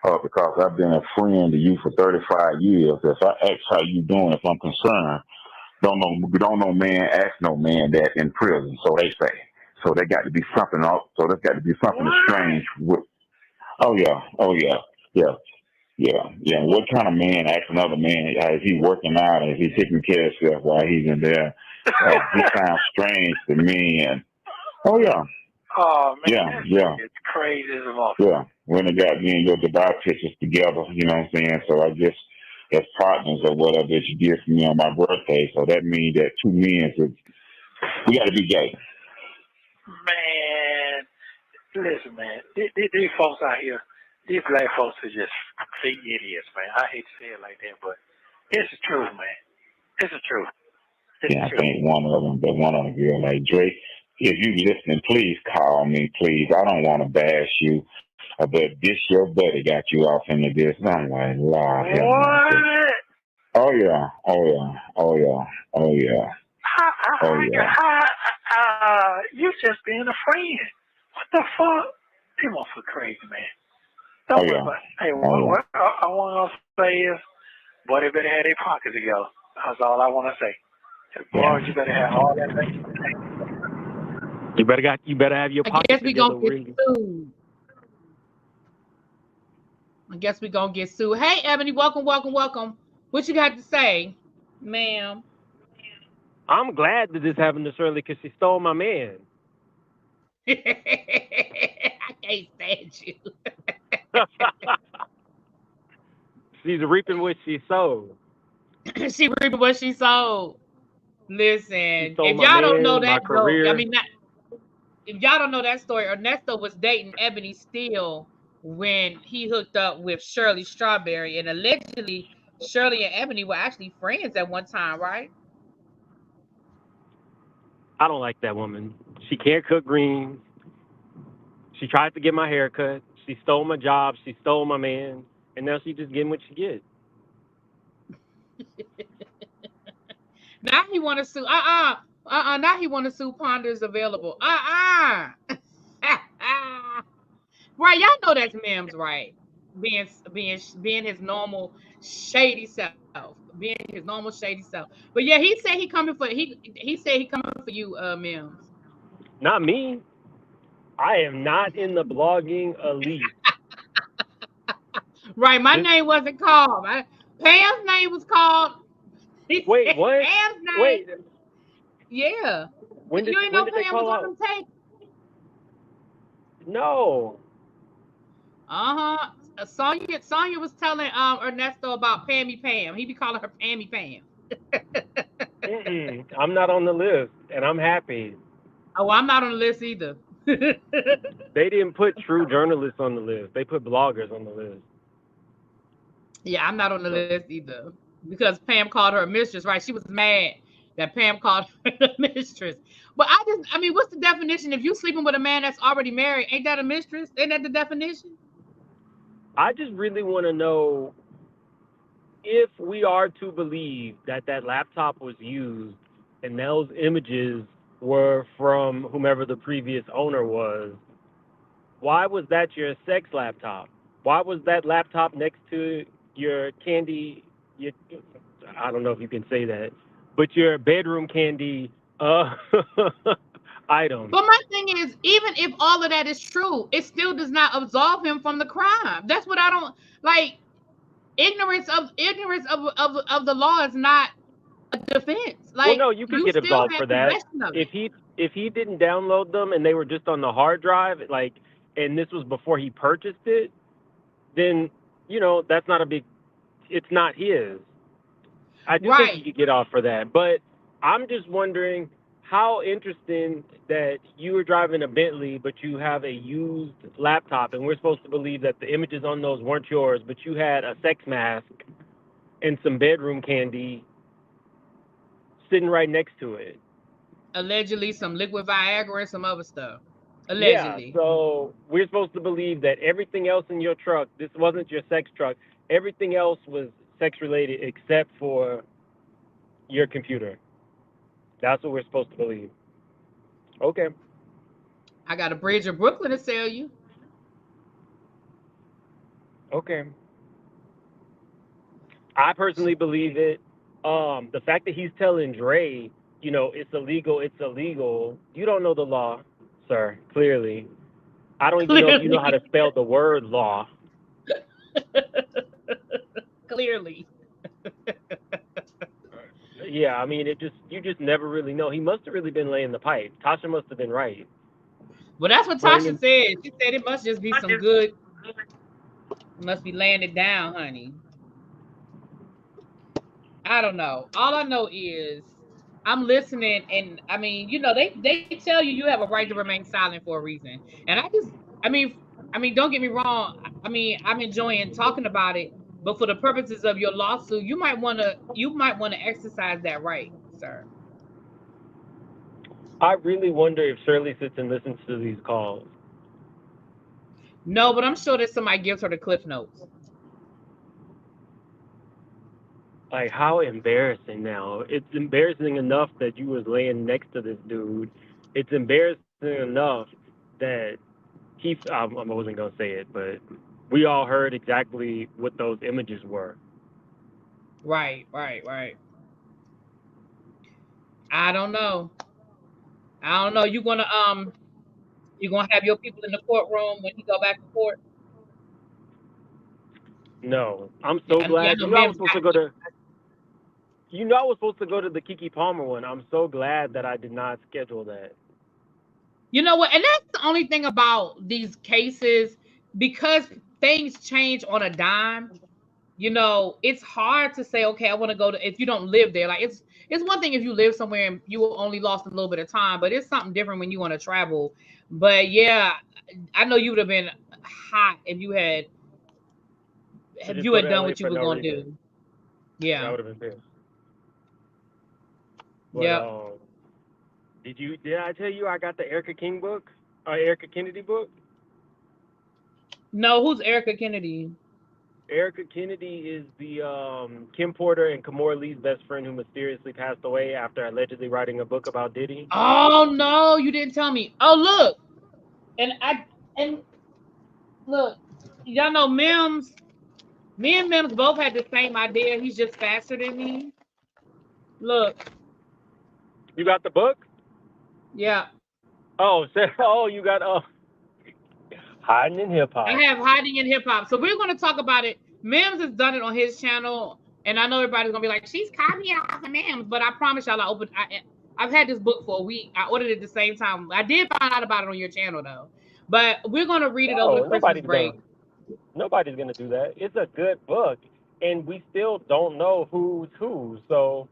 because I've been a friend to you for 35 years. If I ask how you doing, if I'm concerned, don't know man ask no man that in prison. So they say. So there got to be something else. So there's got to be something strange with. Oh yeah. What kind of man asks another man? Is he working out? Is he taking care of himself while he's in there? He sounds strange to me. And oh yeah. Oh man. Yeah. It's crazy as a motherfucker. Yeah. When they got me and your Dubai pictures together, you know what I'm saying? So I guess as partners or whatever that you did for me on my birthday. So that means that two men, we got to be gay. Man, listen, man. These folks out here, these black folks are just complete idiots, man. I hate to say it like that, but it's the truth, man. It's the truth. I think one of them girl like Drake. If you listening, please call me, please. I don't want to bash you, but this your buddy got you off into this. I'm like, Lord. What? Oh yeah. You just being a friend. What the fuck? People for crazy, man. Don't worry about it. Hey, what I want to say is, boy, they better have their pockets together. That's all I want to say. Boy, you better have all that thing. You better have your pockets I guess we together. gonna get sued. I guess we gonna get sued. Hey, Ebony, welcome. What you got to say, ma'am? I'm glad that this happened to Shirley because she stole my man. I can't stand you. She's reaping what she sowed. She reaping what she sowed. Listen, if y'all don't know that, if y'all don't know that story, Ernesto was dating Ebony Steele when he hooked up with Shirley Strawberry, and allegedly Shirley and Ebony were actually friends at one time, right? I don't like that woman. She can't cook greens. She tried to get my hair cut. She stole my job. She stole my man. And now she just getting what she gets. Now he want to sue. Now he want to sue. Ponders available. Right, y'all know that's Mims, right? Being his normal shady self, being his normal shady self. But yeah, he said he coming for he said he coming for you, Mims. Not me. I am not in the blogging elite. Right, my name wasn't called. Pam's name was called. Wait, what? Pam's name. Wait. Yeah. When did You ain't know they Pam call was out? on them tape. No. Sonya was telling Ernesto about Pammy Pam. He be calling her Pammy Pam. I'm not on the list, and I'm happy. Oh, I'm not on the list either. They didn't put true journalists on the list. They put bloggers on the list. Yeah, I'm not on the list either. Because Pam called her a mistress, right? She was mad that Pam called her a mistress. But I mean, what's the definition? If you sleeping with a man that's already married, ain't that a mistress? Ain't that the definition? I just really want to know if we are to believe that that laptop was used and those images were from whomever the previous owner was, why was that your sex laptop? Why was that laptop next to your candy? I don't know if you can say that, but your bedroom candy item. But my thing is, even if all of that is true, it still does not absolve him from the crime. That's what I don't like. Ignorance of the law is not a defense. Well, Like, no, you could you get still absolved have for that possession of it. if he didn't download them and they were just on the hard drive, like, and this was before he purchased it, then that's not a big. It's not his. I do think he could get off for that, but I'm just wondering how interesting that you were driving a Bentley, but you have a used laptop, and we're supposed to believe that the images on those weren't yours, but you had a sex mask and some bedroom candy sitting right next to it. Allegedly, some liquid Viagra and some other stuff. Allegedly. Yeah, so we're supposed to believe that everything else in your truck, this wasn't your sex truck, everything else was sex related except for your computer. That's what we're supposed to believe. Okay. I got a bridge of Brooklyn to sell you. Okay. I personally believe it. The fact that he's telling Dre, it's illegal. You don't know the law, sir, clearly. I don't even know if you know how to spell the word law. Clearly. Yeah, I mean, you just never really know. He must have really been laying the pipe. Tasha must have been right. Well, that's what Tasha said. She said it must just be some good. It must be laying it down, honey. I don't know. All I know is I'm listening, and I mean, they tell you have a right to remain silent for a reason. And I mean, don't get me wrong. I mean, I'm enjoying talking about it, but for the purposes of your lawsuit, you might want to exercise that right, sir. I really wonder if Shirley sits and listens to these calls. No, but I'm sure that somebody gives her the cliff notes. Like, how embarrassing now. It's embarrassing enough that you was laying next to this dude. It's embarrassing enough that I wasn't going to say it, but we all heard exactly what those images were. Right. I don't know. You're gonna have your people in the courtroom when you go back to court? No. I'm so glad. I was supposed to go to I was supposed to go to the Keke Palmer one. I'm so glad that I did not schedule that. You know what? And that's the only thing about these cases, because things change on a dime. It's hard to say, okay, I want to go to, if you don't live there. Like, it's one thing if you live somewhere and you only lost a little bit of time, but it's something different when you want to travel. But yeah, I know you would have been hot if you had done what you were going to do. Yeah. That would have been fair. But, did I tell you I got the Erica Kennedy book? No, who's Erica Kennedy? Erica Kennedy is the Kim Porter and Kimora Lee's best friend who mysteriously passed away after allegedly writing a book about Diddy. Oh no, you didn't tell me. Oh look, and look, y'all know Mims. Me and Mims both had the same idea. He's just faster than me. Look. You got the book? Yeah. Oh, you got Hiding in Hip Hop. I have Hiding in Hip Hop. So we're going to talk about it. Mims has done it on his channel, and I know everybody's going to be like, she's copying off of Mims, but I promise y'all I've had this book for a week. I ordered it at the same time. I did find out about it on your channel, though. But we're going to read it over the Christmas break. Nobody's going to do that. It's a good book, and we still don't know who's who, so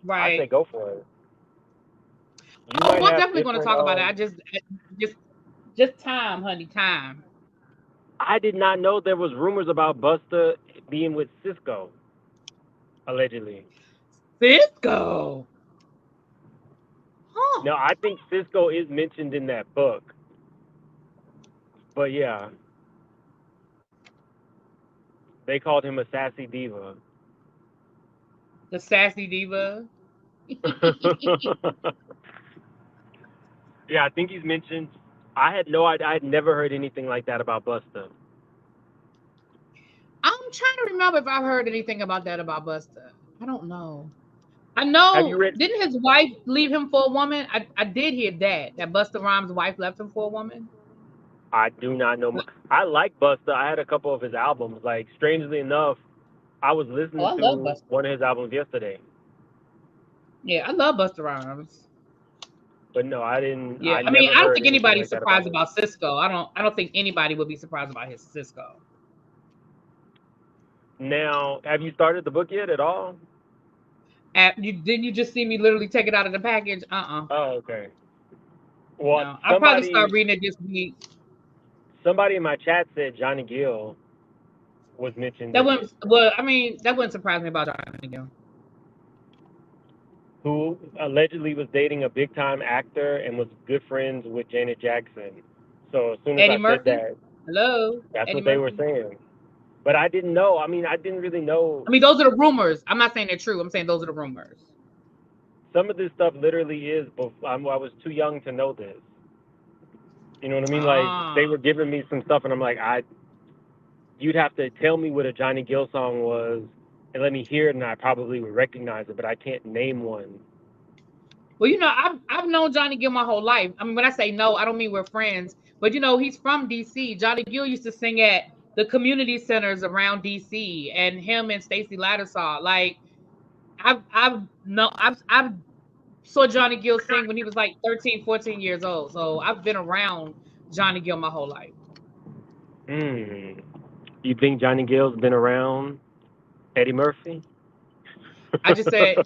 I say go for it. We're definitely going to talk about it. I just time, honey, time. I did not know there was rumors about Busta being with Cisco, allegedly. Cisco? Huh. No, I think Cisco is mentioned in that book. But yeah. They called him a sassy diva. The sassy diva? Yeah, I think he's mentioned. I had no idea. I had never heard anything like that about Busta. I'm trying to remember if I've heard anything about that about Busta. I don't know. I know. Didn't his wife leave him for a woman? I did hear that Busta Rhymes' wife left him for a woman. I do not know. I like Busta. I had a couple of his albums. Like, strangely enough, I was listening to one of his albums yesterday. Yeah, I love Busta Rhymes. But no, I didn't. Yeah, I mean, I don't think anybody's surprised about Cisco. I don't think anybody would be surprised about his Cisco. Now, have you started the book yet at all? Didn't you just see me literally take it out of the package? Oh, okay. Well, no, I'll probably start reading it this week. Somebody in my chat said Johnny Gill was mentioned. That wouldn't surprise me about Johnny Gill. Who allegedly was dating a big-time actor and was good friends with Janet Jackson. So as soon as said that, that's what they were saying. But I didn't know. I mean, I didn't really know. I mean, those are the rumors. I'm not saying they're true. I'm saying those are the rumors. Some of this stuff literally is, but I was too young to know this. You know what I mean? Like, they were giving me some stuff, and I'm like, you'd have to tell me what a Johnny Gill song was and let me hear it, and I probably would recognize it, but I can't name one. Well, you know, I've known Johnny Gill my whole life. I mean, when I say no, I don't mean we're friends, but you know, he's from DC. Johnny Gill used to sing at the community centers around DC, and him and Stacey Lattisaw. Like, I've saw Johnny Gill sing when he was like 13, 14 years old. So I've been around Johnny Gill my whole life. You think Johnny Gill's been around Eddie Murphy? I just said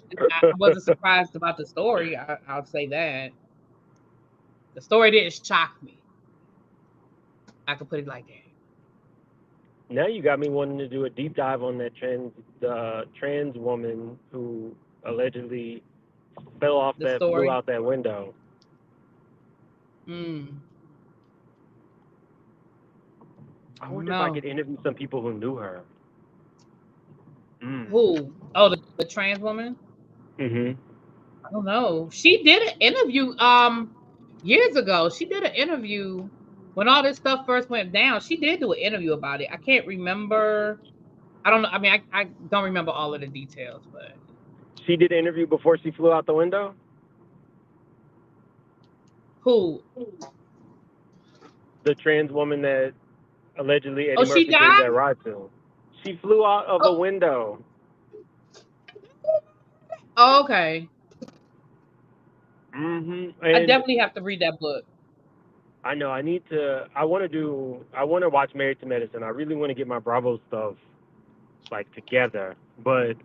I wasn't surprised about the story. I'll say that. The story didn't shock me. I could put it like that. Now you got me wanting to do a deep dive on that trans woman who allegedly flew out that window. I wonder if I could interview some people who knew her. Who? Oh, the trans woman? Mm-hmm. I don't know. She did an interview years ago. She did an interview when all this stuff first went down. She did do an interview about it. I can't remember. I don't know. I mean, I don't remember all of the details, but she did an interview before she flew out the window? Who? The trans woman that allegedly Eddie Murphy gave that ride to. She flew out of a window. Oh, okay. Mm-hmm. I definitely have to read that book. I know. I want to watch Married to Medicine. I really want to get my Bravo stuff like together, but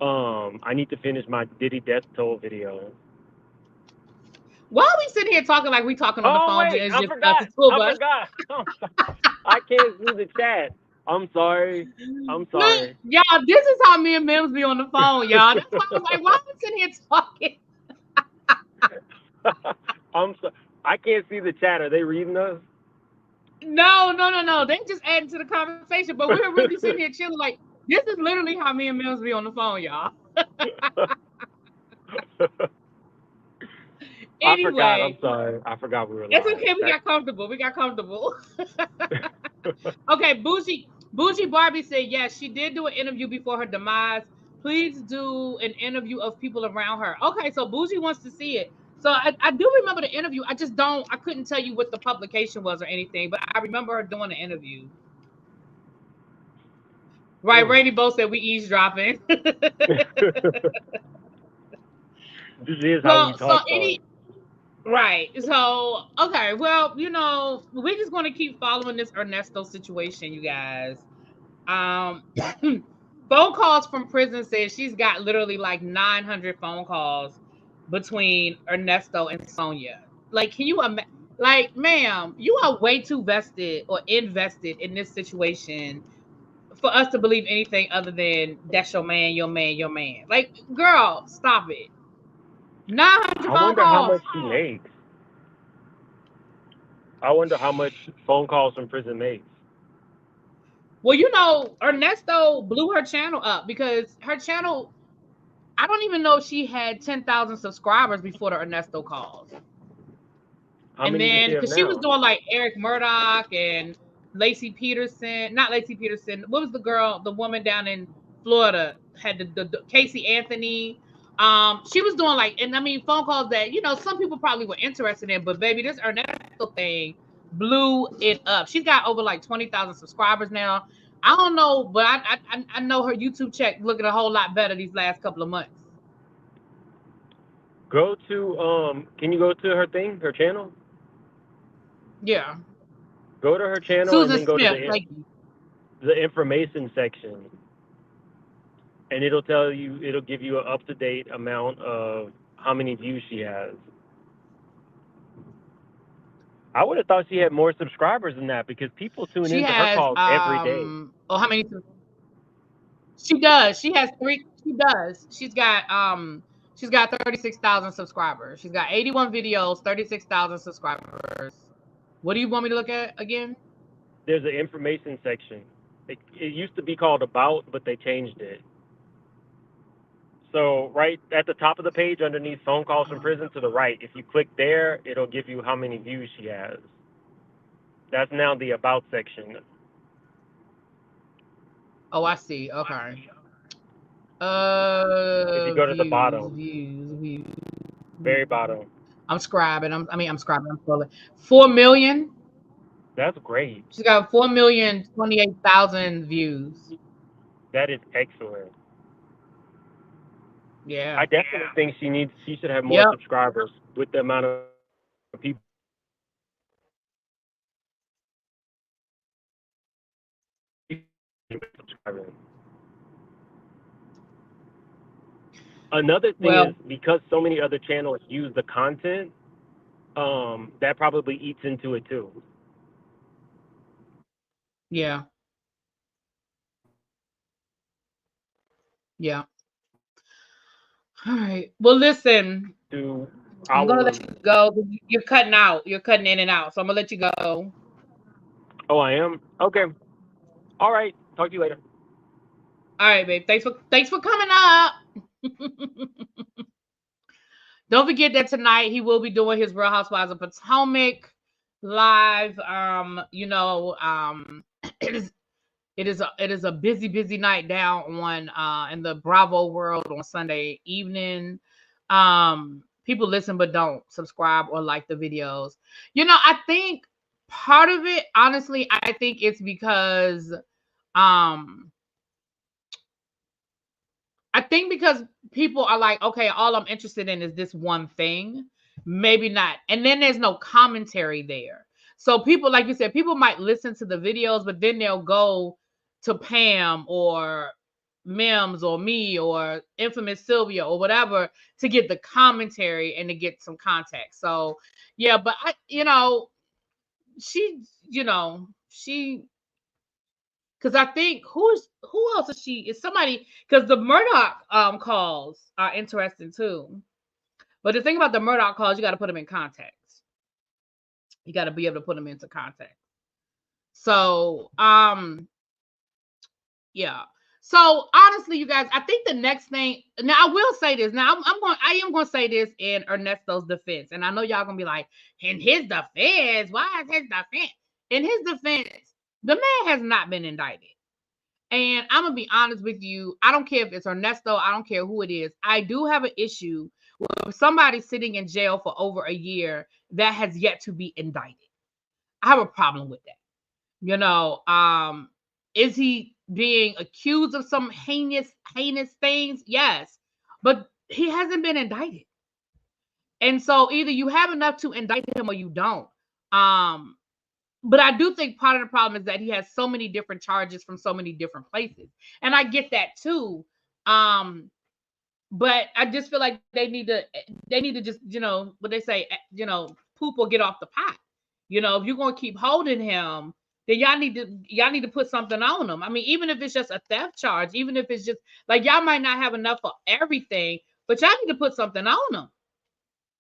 I need to finish my Diddy Death Toll video. Why are we sitting here talking like we talking on the phone? Wait, I forgot. I can't see the chat. I'm sorry. Y'all, this is how me and Mims be on the phone, y'all. That's why I was like, why are we sitting here talking? I can't see the chat. Are they reading us? No. They just adding to the conversation, but we're really sitting here chilling. Like, this is literally how me and Mills be on the phone, y'all. I forgot. Anyway, I'm sorry. I forgot we were it's live. okay. We got comfortable. Okay, Bougie Barbie said yes, she did do an interview before her demise. Please do an interview of people around her. Okay, so Bougie wants to see it. So I do remember the interview. I couldn't tell you what the publication was or anything, but I remember her doing the interview. Right, Rainy Bo said we eavesdropping. This is how we talk. Right. So, okay. Well, we're just going to keep following this Ernesto situation, you guys. Phone calls from prison says she's got literally like 900 phone calls between Ernesto and Sonia. Like, can you imagine? Like, ma'am, you are way too vested or invested in this situation for us to believe anything other than that's your man, your man, your man. Like, girl, stop it. 900 I phone wonder how calls. much she makes. I wonder how much phone calls from prison makes. Well, Ernesto blew her channel up because her channel, I don't even know if she had 10,000 subscribers before the Ernesto calls. How many does she have because she was now? doing like Eric Murdoch and Lacey Peterson, not Lacey Peterson. What was the woman down in Florida had the Casey Anthony. She was doing like, and I mean, phone calls that, some people probably were interested in, but baby, this Ernesto thing blew it up. She's got over like 20,000 subscribers now. I don't know, but I know her YouTube check looking a whole lot better these last couple of months. Go to can you go to her thing, her channel? Yeah. Go to her channel Susan and then go Smith, to the information section. And it'll give you an up-to-date amount of how many views she has. I would have thought she had more subscribers than that because people tune she into her has calls every day. how many? She does. She has 3. She does. She's got 36,000 subscribers. She's got 81 videos, 36,000 subscribers. What do you want me to look at again? There's an information section. It used to be called About, but they changed it. So right at the top of the page underneath phone calls from prison to the right, if you click there, it'll give you how many views she has. That's now the About section. Oh, I see. Okay. If you go to the bottom. Views. Very bottom. I'm scribing. I'm scrolling. 4 million. That's great. She's got 4,028,000 views. That is excellent. Yeah. I definitely think she should have more subscribers with the amount of people. Another thing is because so many other channels use the content, that probably eats into it too. Yeah. Yeah. All right. Well, listen. I'm gonna let you go. You're cutting out. You're cutting in and out. So I'm gonna let you go. Oh, I am? Okay. All right. Talk to you later. All right, babe. Thanks for coming up. Don't forget that tonight he will be doing his Real Housewives of Potomac live. It is a busy night down on in the Bravo world on Sunday evening. People listen but don't subscribe or like the videos. I think part of it, honestly, I think it's because people are like, okay, all I'm interested in is this one thing. Maybe not. And then there's no commentary there. So people, like you said, people might listen to the videos, but then they'll go to Pam or Mims or me or Infamous Sylvia or whatever to get the commentary and to get some context. So yeah, but she because I think who else is she? Is somebody, because the Murdoch calls are interesting too. But the thing about the Murdoch calls, you got to put them in context. You got to be able to put them into context. So, yeah. So honestly, you guys, I think the next thing. Now, I will say this. Now, I am going to say this in Ernesto's defense, and I know y'all gonna be like, in his defense, why is his defense? In his defense, the man has not been indicted. And I'm gonna be honest with you. I don't care if it's Ernesto. I don't care who it is. I do have an issue with somebody sitting in jail for over a year that has yet to be indicted. I have a problem with that. You know, is he being accused of some heinous things? Yes, but he hasn't been indicted. And so either you have enough to indict him or you don't. But I do think part of the problem is that he has so many different charges from so many different places. And I get that too. But I just feel like they need to just, what they say, poop or get off the pot. If you're going to keep holding him, then y'all need to put something on him. I mean, even if it's just a theft charge, even if it's just like y'all might not have enough for everything, but y'all need to put something on him.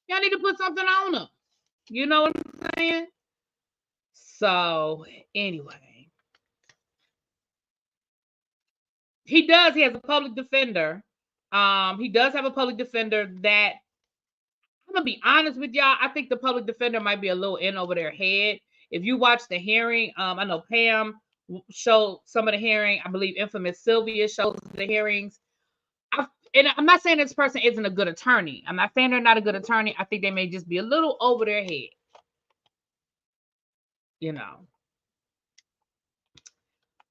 Y'all need to put something on him. You know what I'm saying? So anyway, he has a public defender. He does have a public defender that, I'm gonna be honest with y'all, I think the public defender might be a little in over their head. If you watch the hearing, I know Pam showed some of the hearing. I believe infamous Sylvia shows the hearings. And I'm not saying this person isn't a good attorney. I'm not saying they're not a good attorney. I think they may just be a little over their head.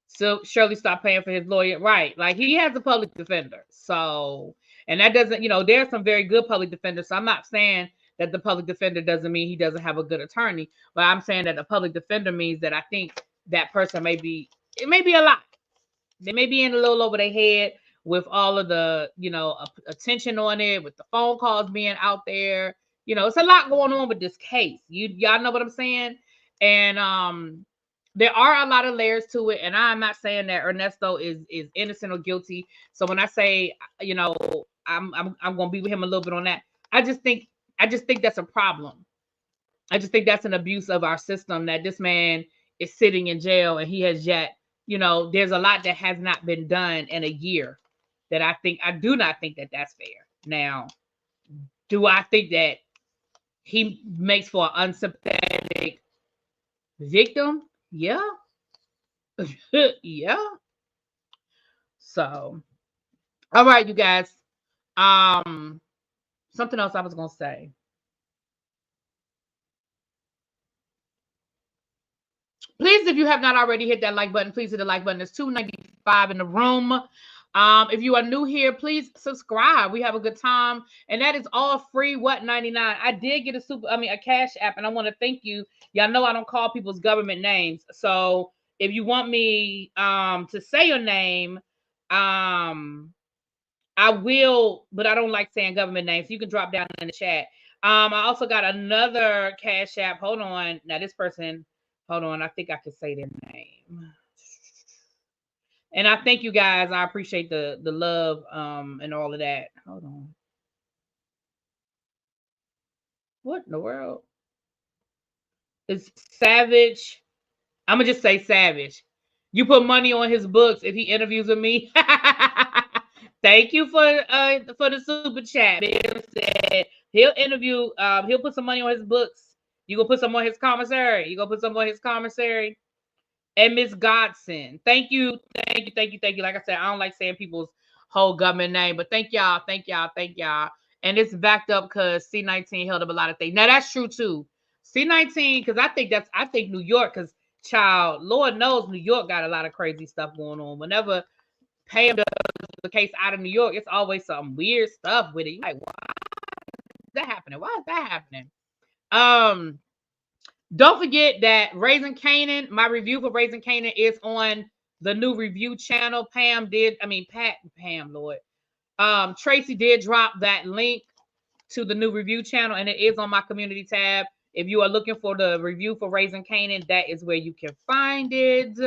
So Shirley stopped paying for his lawyer. Right. Like, he has a public defender. So, and that doesn't, there are some very good public defenders. So I'm not saying that the public defender doesn't mean he doesn't have a good attorney, but I'm saying that the public defender means that I think that person may be a lot. They may be in a little over their head with all of the, attention on it, with the phone calls being out there. It's a lot going on with this case. Y'all know what I'm saying? And there are a lot of layers to it, and I'm not saying that Ernesto is innocent or guilty. So when I say, I'm gonna be with him a little bit on that, I just think that's a problem. I just think that's an abuse of our system, that this man is sitting in jail and he has yet, there's a lot that has not been done in a year that I do not think that that's fair. Now, do I think that he makes for an unsympathetic victim? Yeah. Yeah. So, all right, you guys. Something else I was gonna say. Please, if you have not already hit that like button, please hit the like button. There's 295 in the room. If you are new here, please subscribe. We have a good time, and that is all free. What, 99? I did get a Cash App, and I want to thank you. Y'all know I don't call people's government names, so if you want me to say your name, I will, but I don't like saying government names. So you can drop down in the chat. I also got another Cash App. Hold on. Now this person, hold on. I think I can say their name. And I thank you guys. I appreciate the love and all of that. Hold on. What in the world? It's Savage. I'm gonna just say Savage. You put money on his books if he interviews with me. Thank you for the super chat. Bill said he'll interview. He'll put some money on his books. You gonna put some on his commissary. And Miss Godson, thank you. Like I said, I don't like saying people's whole government name, but thank y'all. And it's backed up because C19 held up a lot of things. Now that's true too. C19, because I think New York, because child, Lord knows New York got a lot of crazy stuff going on. Whenever Pam does the case out of New York, it's always some weird stuff with it. You're like, why is that happening? Don't forget that Raising Canaan, my review for Raising Canaan is on the new review channel. Tracy did drop that link to the new review channel, and it is on my community tab. If you are looking for the review for Raising Canaan, that is where you can find it.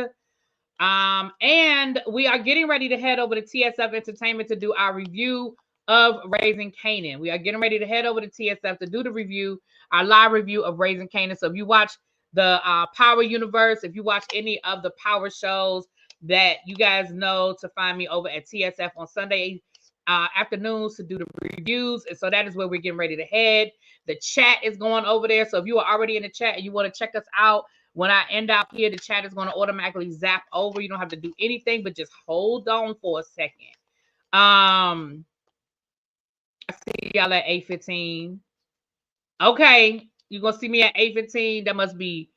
And we are getting ready to head over to TSF Entertainment to do our review of Raising Canaan. We are getting ready to head over to TSF to do the review, our live review of Raising Canaan. So if you watch the Power Universe. If you watch any of the Power shows, that you guys know to find me over at TSF on Sunday afternoons to do the reviews. And so that is where we're getting ready to head. The chat is going over there. So if you are already in the chat and you want to check us out, when I end out here, the chat is going to automatically zap over. You don't have to do anything, but just hold on for a second. I see y'all at 8:15. Okay, you're gonna see me at 8:15. That must be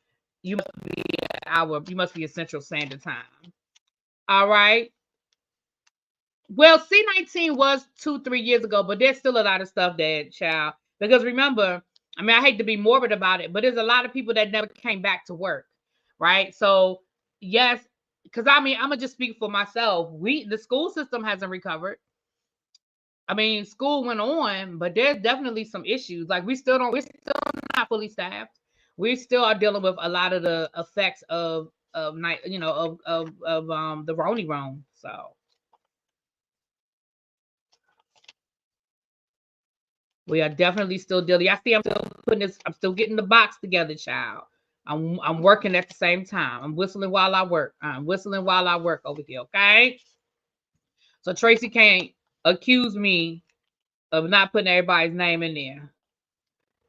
you must be a Central Standard Time. All right. Well, C19 was 2-3 years ago, but there's still a lot of stuff that, child, because remember, I mean, I hate to be morbid about it, but there's a lot of people that never came back to work, right? So yes, because I mean, I'm gonna just speak for myself. The school system hasn't recovered. I mean, school went on, but there's definitely some issues. Like we're still not fully staffed. We still are dealing with a lot of the effects of night, the Roni Roam. So we are definitely still dealing. I see I'm still putting this, I'm still getting the box together, child. I'm working at the same time. I'm whistling while I work. I'm whistling while I work over here, okay? So Tracy can't accuse me of not putting everybody's name in there.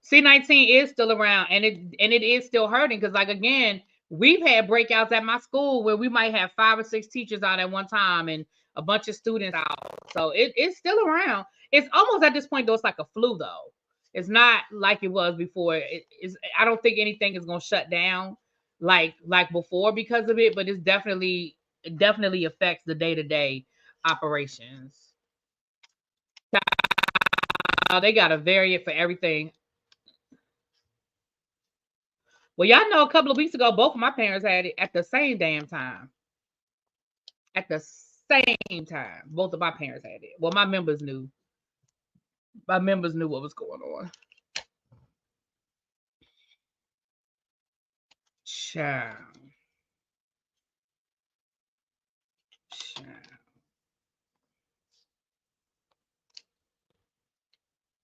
C19 is still around, and it is still hurting because, like, again, we've had breakouts at my school where we might have 5 or 6 teachers out at one time and a bunch of students out. So it's still around. It's almost at this point, though, it's like a flu, though. It's not like it was before. I don't think anything is going to shut down like before because of it, but it definitely affects the day-to-day operations. They got a variant for everything. Well, y'all know a couple of weeks ago, both of my parents had it at the same damn time. At the same time, both of my parents had it. Well, my members knew. My members knew what was going on. Child.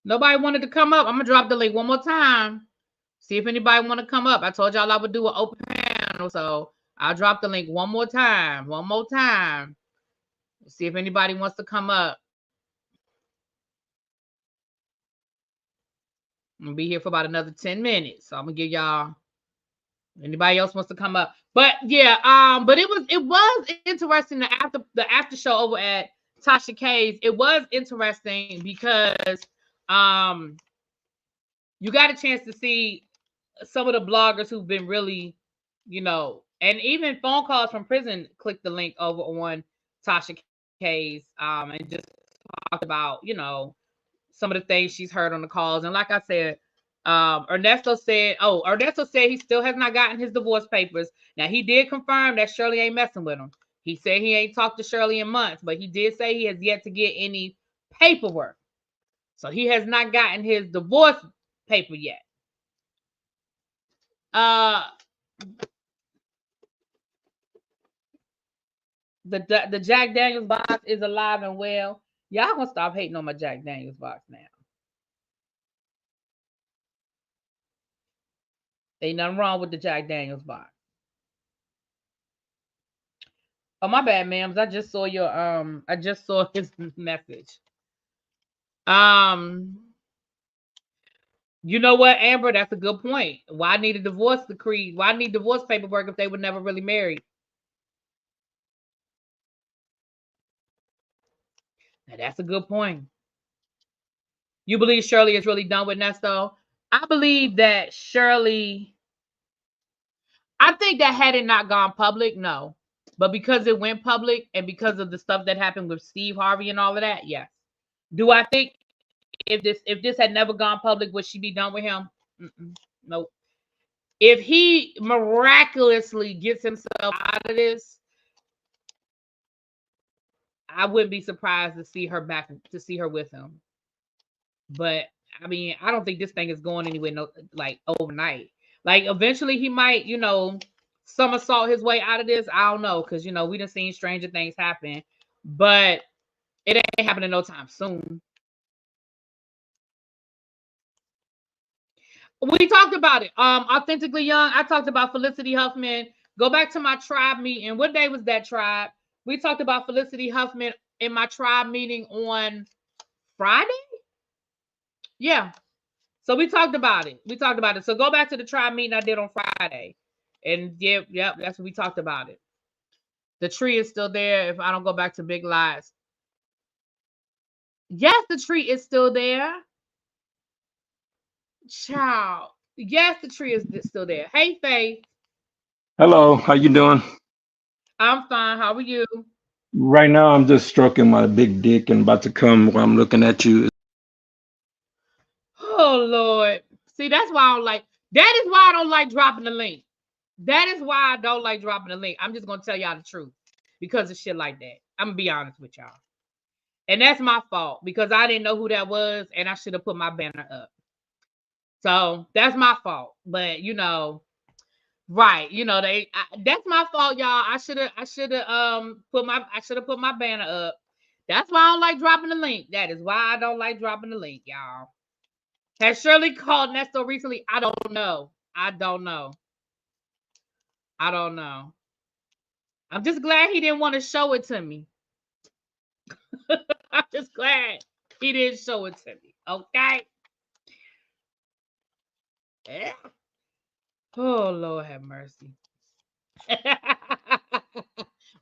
Nobody wanted to come up. I'm going to drop the link one more time. See if anybody want to come up. I told y'all I would do an open panel, so I'll drop the link one more time. One more time. See if anybody wants to come up. I'm going to be here for about another 10 minutes. So I'm going to give y'all, anybody else wants to come up. But yeah, but it was interesting, the after show over at Tasha K's. It was interesting because you got a chance to see some of the bloggers who've been really, and even phone calls from prison. Click the link over on Tasha K's and just talked about, some of the things she's heard on the calls. And like I said, Ernesto said he still has not gotten his divorce papers. Now, he did confirm that Shirley ain't messing with him. He said he ain't talked to Shirley in months, but he did say he has yet to get any paperwork. So he has not gotten his divorce paper yet. The Jack Daniels box is alive and well. Y'all gonna stop hating on my Jack Daniels box now. Ain't nothing wrong with the Jack Daniels box. Oh, my bad, ma'ams. I just saw his message. You know what, Amber? That's a good point. Why need a divorce decree? Why need divorce paperwork if they were never really married? Now, that's a good point. You believe Shirley is really done with Ernesto? I believe that Shirley, I think that had it not gone public, no. But because it went public and because of the stuff that happened with Steve Harvey and all of that, yes. Do I think if this had never gone public, would she be done with him? Nope. If he miraculously gets himself out of this, I wouldn't be surprised to see her with him. But I mean, I don't think this thing is going anywhere overnight. Like eventually he might, somersault his way out of this. I don't know, because we done seen stranger things happen, but it ain't happening no time soon. We talked about it. Authentically Young. I talked about Felicity Huffman. Go back to my tribe meeting. What day was that, tribe? We talked about Felicity Huffman in my tribe meeting on Friday. Yeah. So we talked about it. So go back to the tribe meeting I did on Friday. And yeah, that's what we talked about it. The tree is still there if I don't go back to Big Lies. Yes, the tree is still there. Child. Yes, the tree is still there. Hey, Faith. Hello, how you doing? I'm fine. How are you? Right now, I'm just stroking my big dick and about to come while I'm looking at you. Oh, Lord. See, that's why I don't like, that is why I don't like dropping the link. That is why I don't like dropping the link. I'm just going to tell y'all the truth because of shit like that. I'm going to be honest with y'all. And that's my fault because I didn't know who that was and I should have put my banner up. So that's my fault. But, you know, right. You know, that's my fault, y'all. I should have put my banner up. That's why I don't like dropping the link. That is why I don't like dropping the link, y'all. Has Shirley called Ernesto recently? I don't know. I'm just glad he didn't want to show it to me. I'm just glad he didn't show it to me. Okay. Yeah. Oh, Lord have mercy.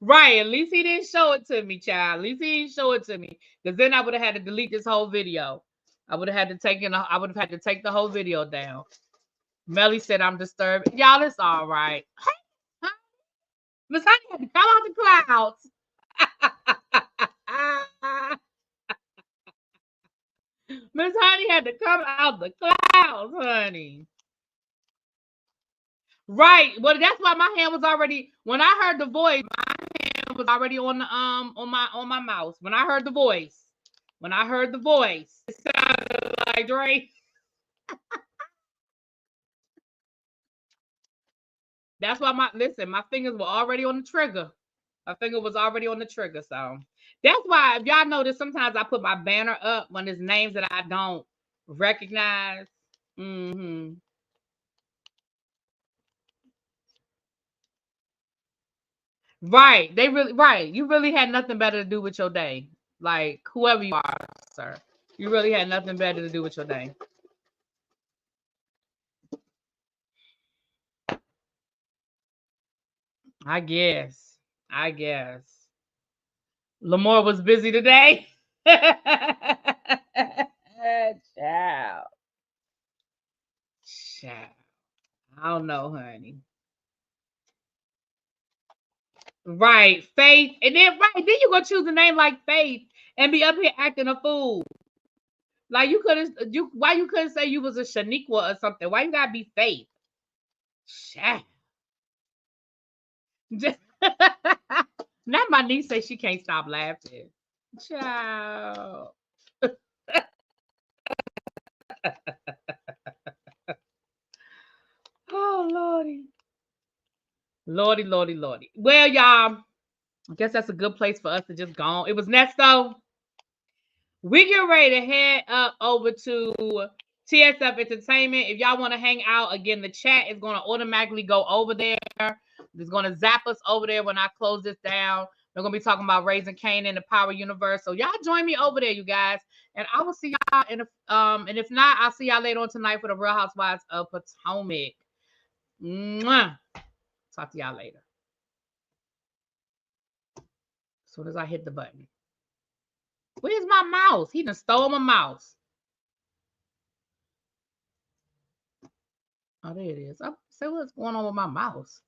Right. At least he didn't show it to me, child. At least he didn't show it to me. Because then I would have had to delete this whole video. I would have had to take the whole video down. Melly said I'm disturbed. Y'all, it's all right. Miss Honey had to come out the clouds. Miss Honey had to come out the clouds, honey. Right. Well, that's why my hand was already, when I heard the voice, my hand was already on the on my mouse. When I heard the voice, it sounded like Drake. That's why my fingers were already on the trigger. My finger was already on the trigger. So that's why, if y'all notice, sometimes I put my banner up when there's names that I don't recognize. Mm-hmm. Right. You really had nothing better to do with your day. Like, whoever you are, sir. You really had nothing better to do with your day. I guess. Lamar was busy today. Child. I don't know, honey. Right, Faith. And then you gonna choose a name like Faith and be up here acting a fool. Like why you couldn't say you was a Shaniqua or something? Why you gotta be Faith? Child. Now my niece says she can't stop laughing. Child. Oh, Lordy. Lordy. Well, y'all, I guess that's a good place for us to just go on. It was Nesto. We get ready to head up over to TSF Entertainment. If y'all want to hang out, again, the chat is going to automatically go over there. It's going to zap us over there when I close this down. We're going to be talking about Raising Cain in the Power Universe. So y'all join me over there, you guys. And I will see y'all and if not, I'll see y'all later on tonight for the Real Housewives of Potomac. Mwah. Talk to y'all later. As soon as I hit the button. Where's my mouse? He done stole my mouse. Oh, there it is. So what's going on with my mouse?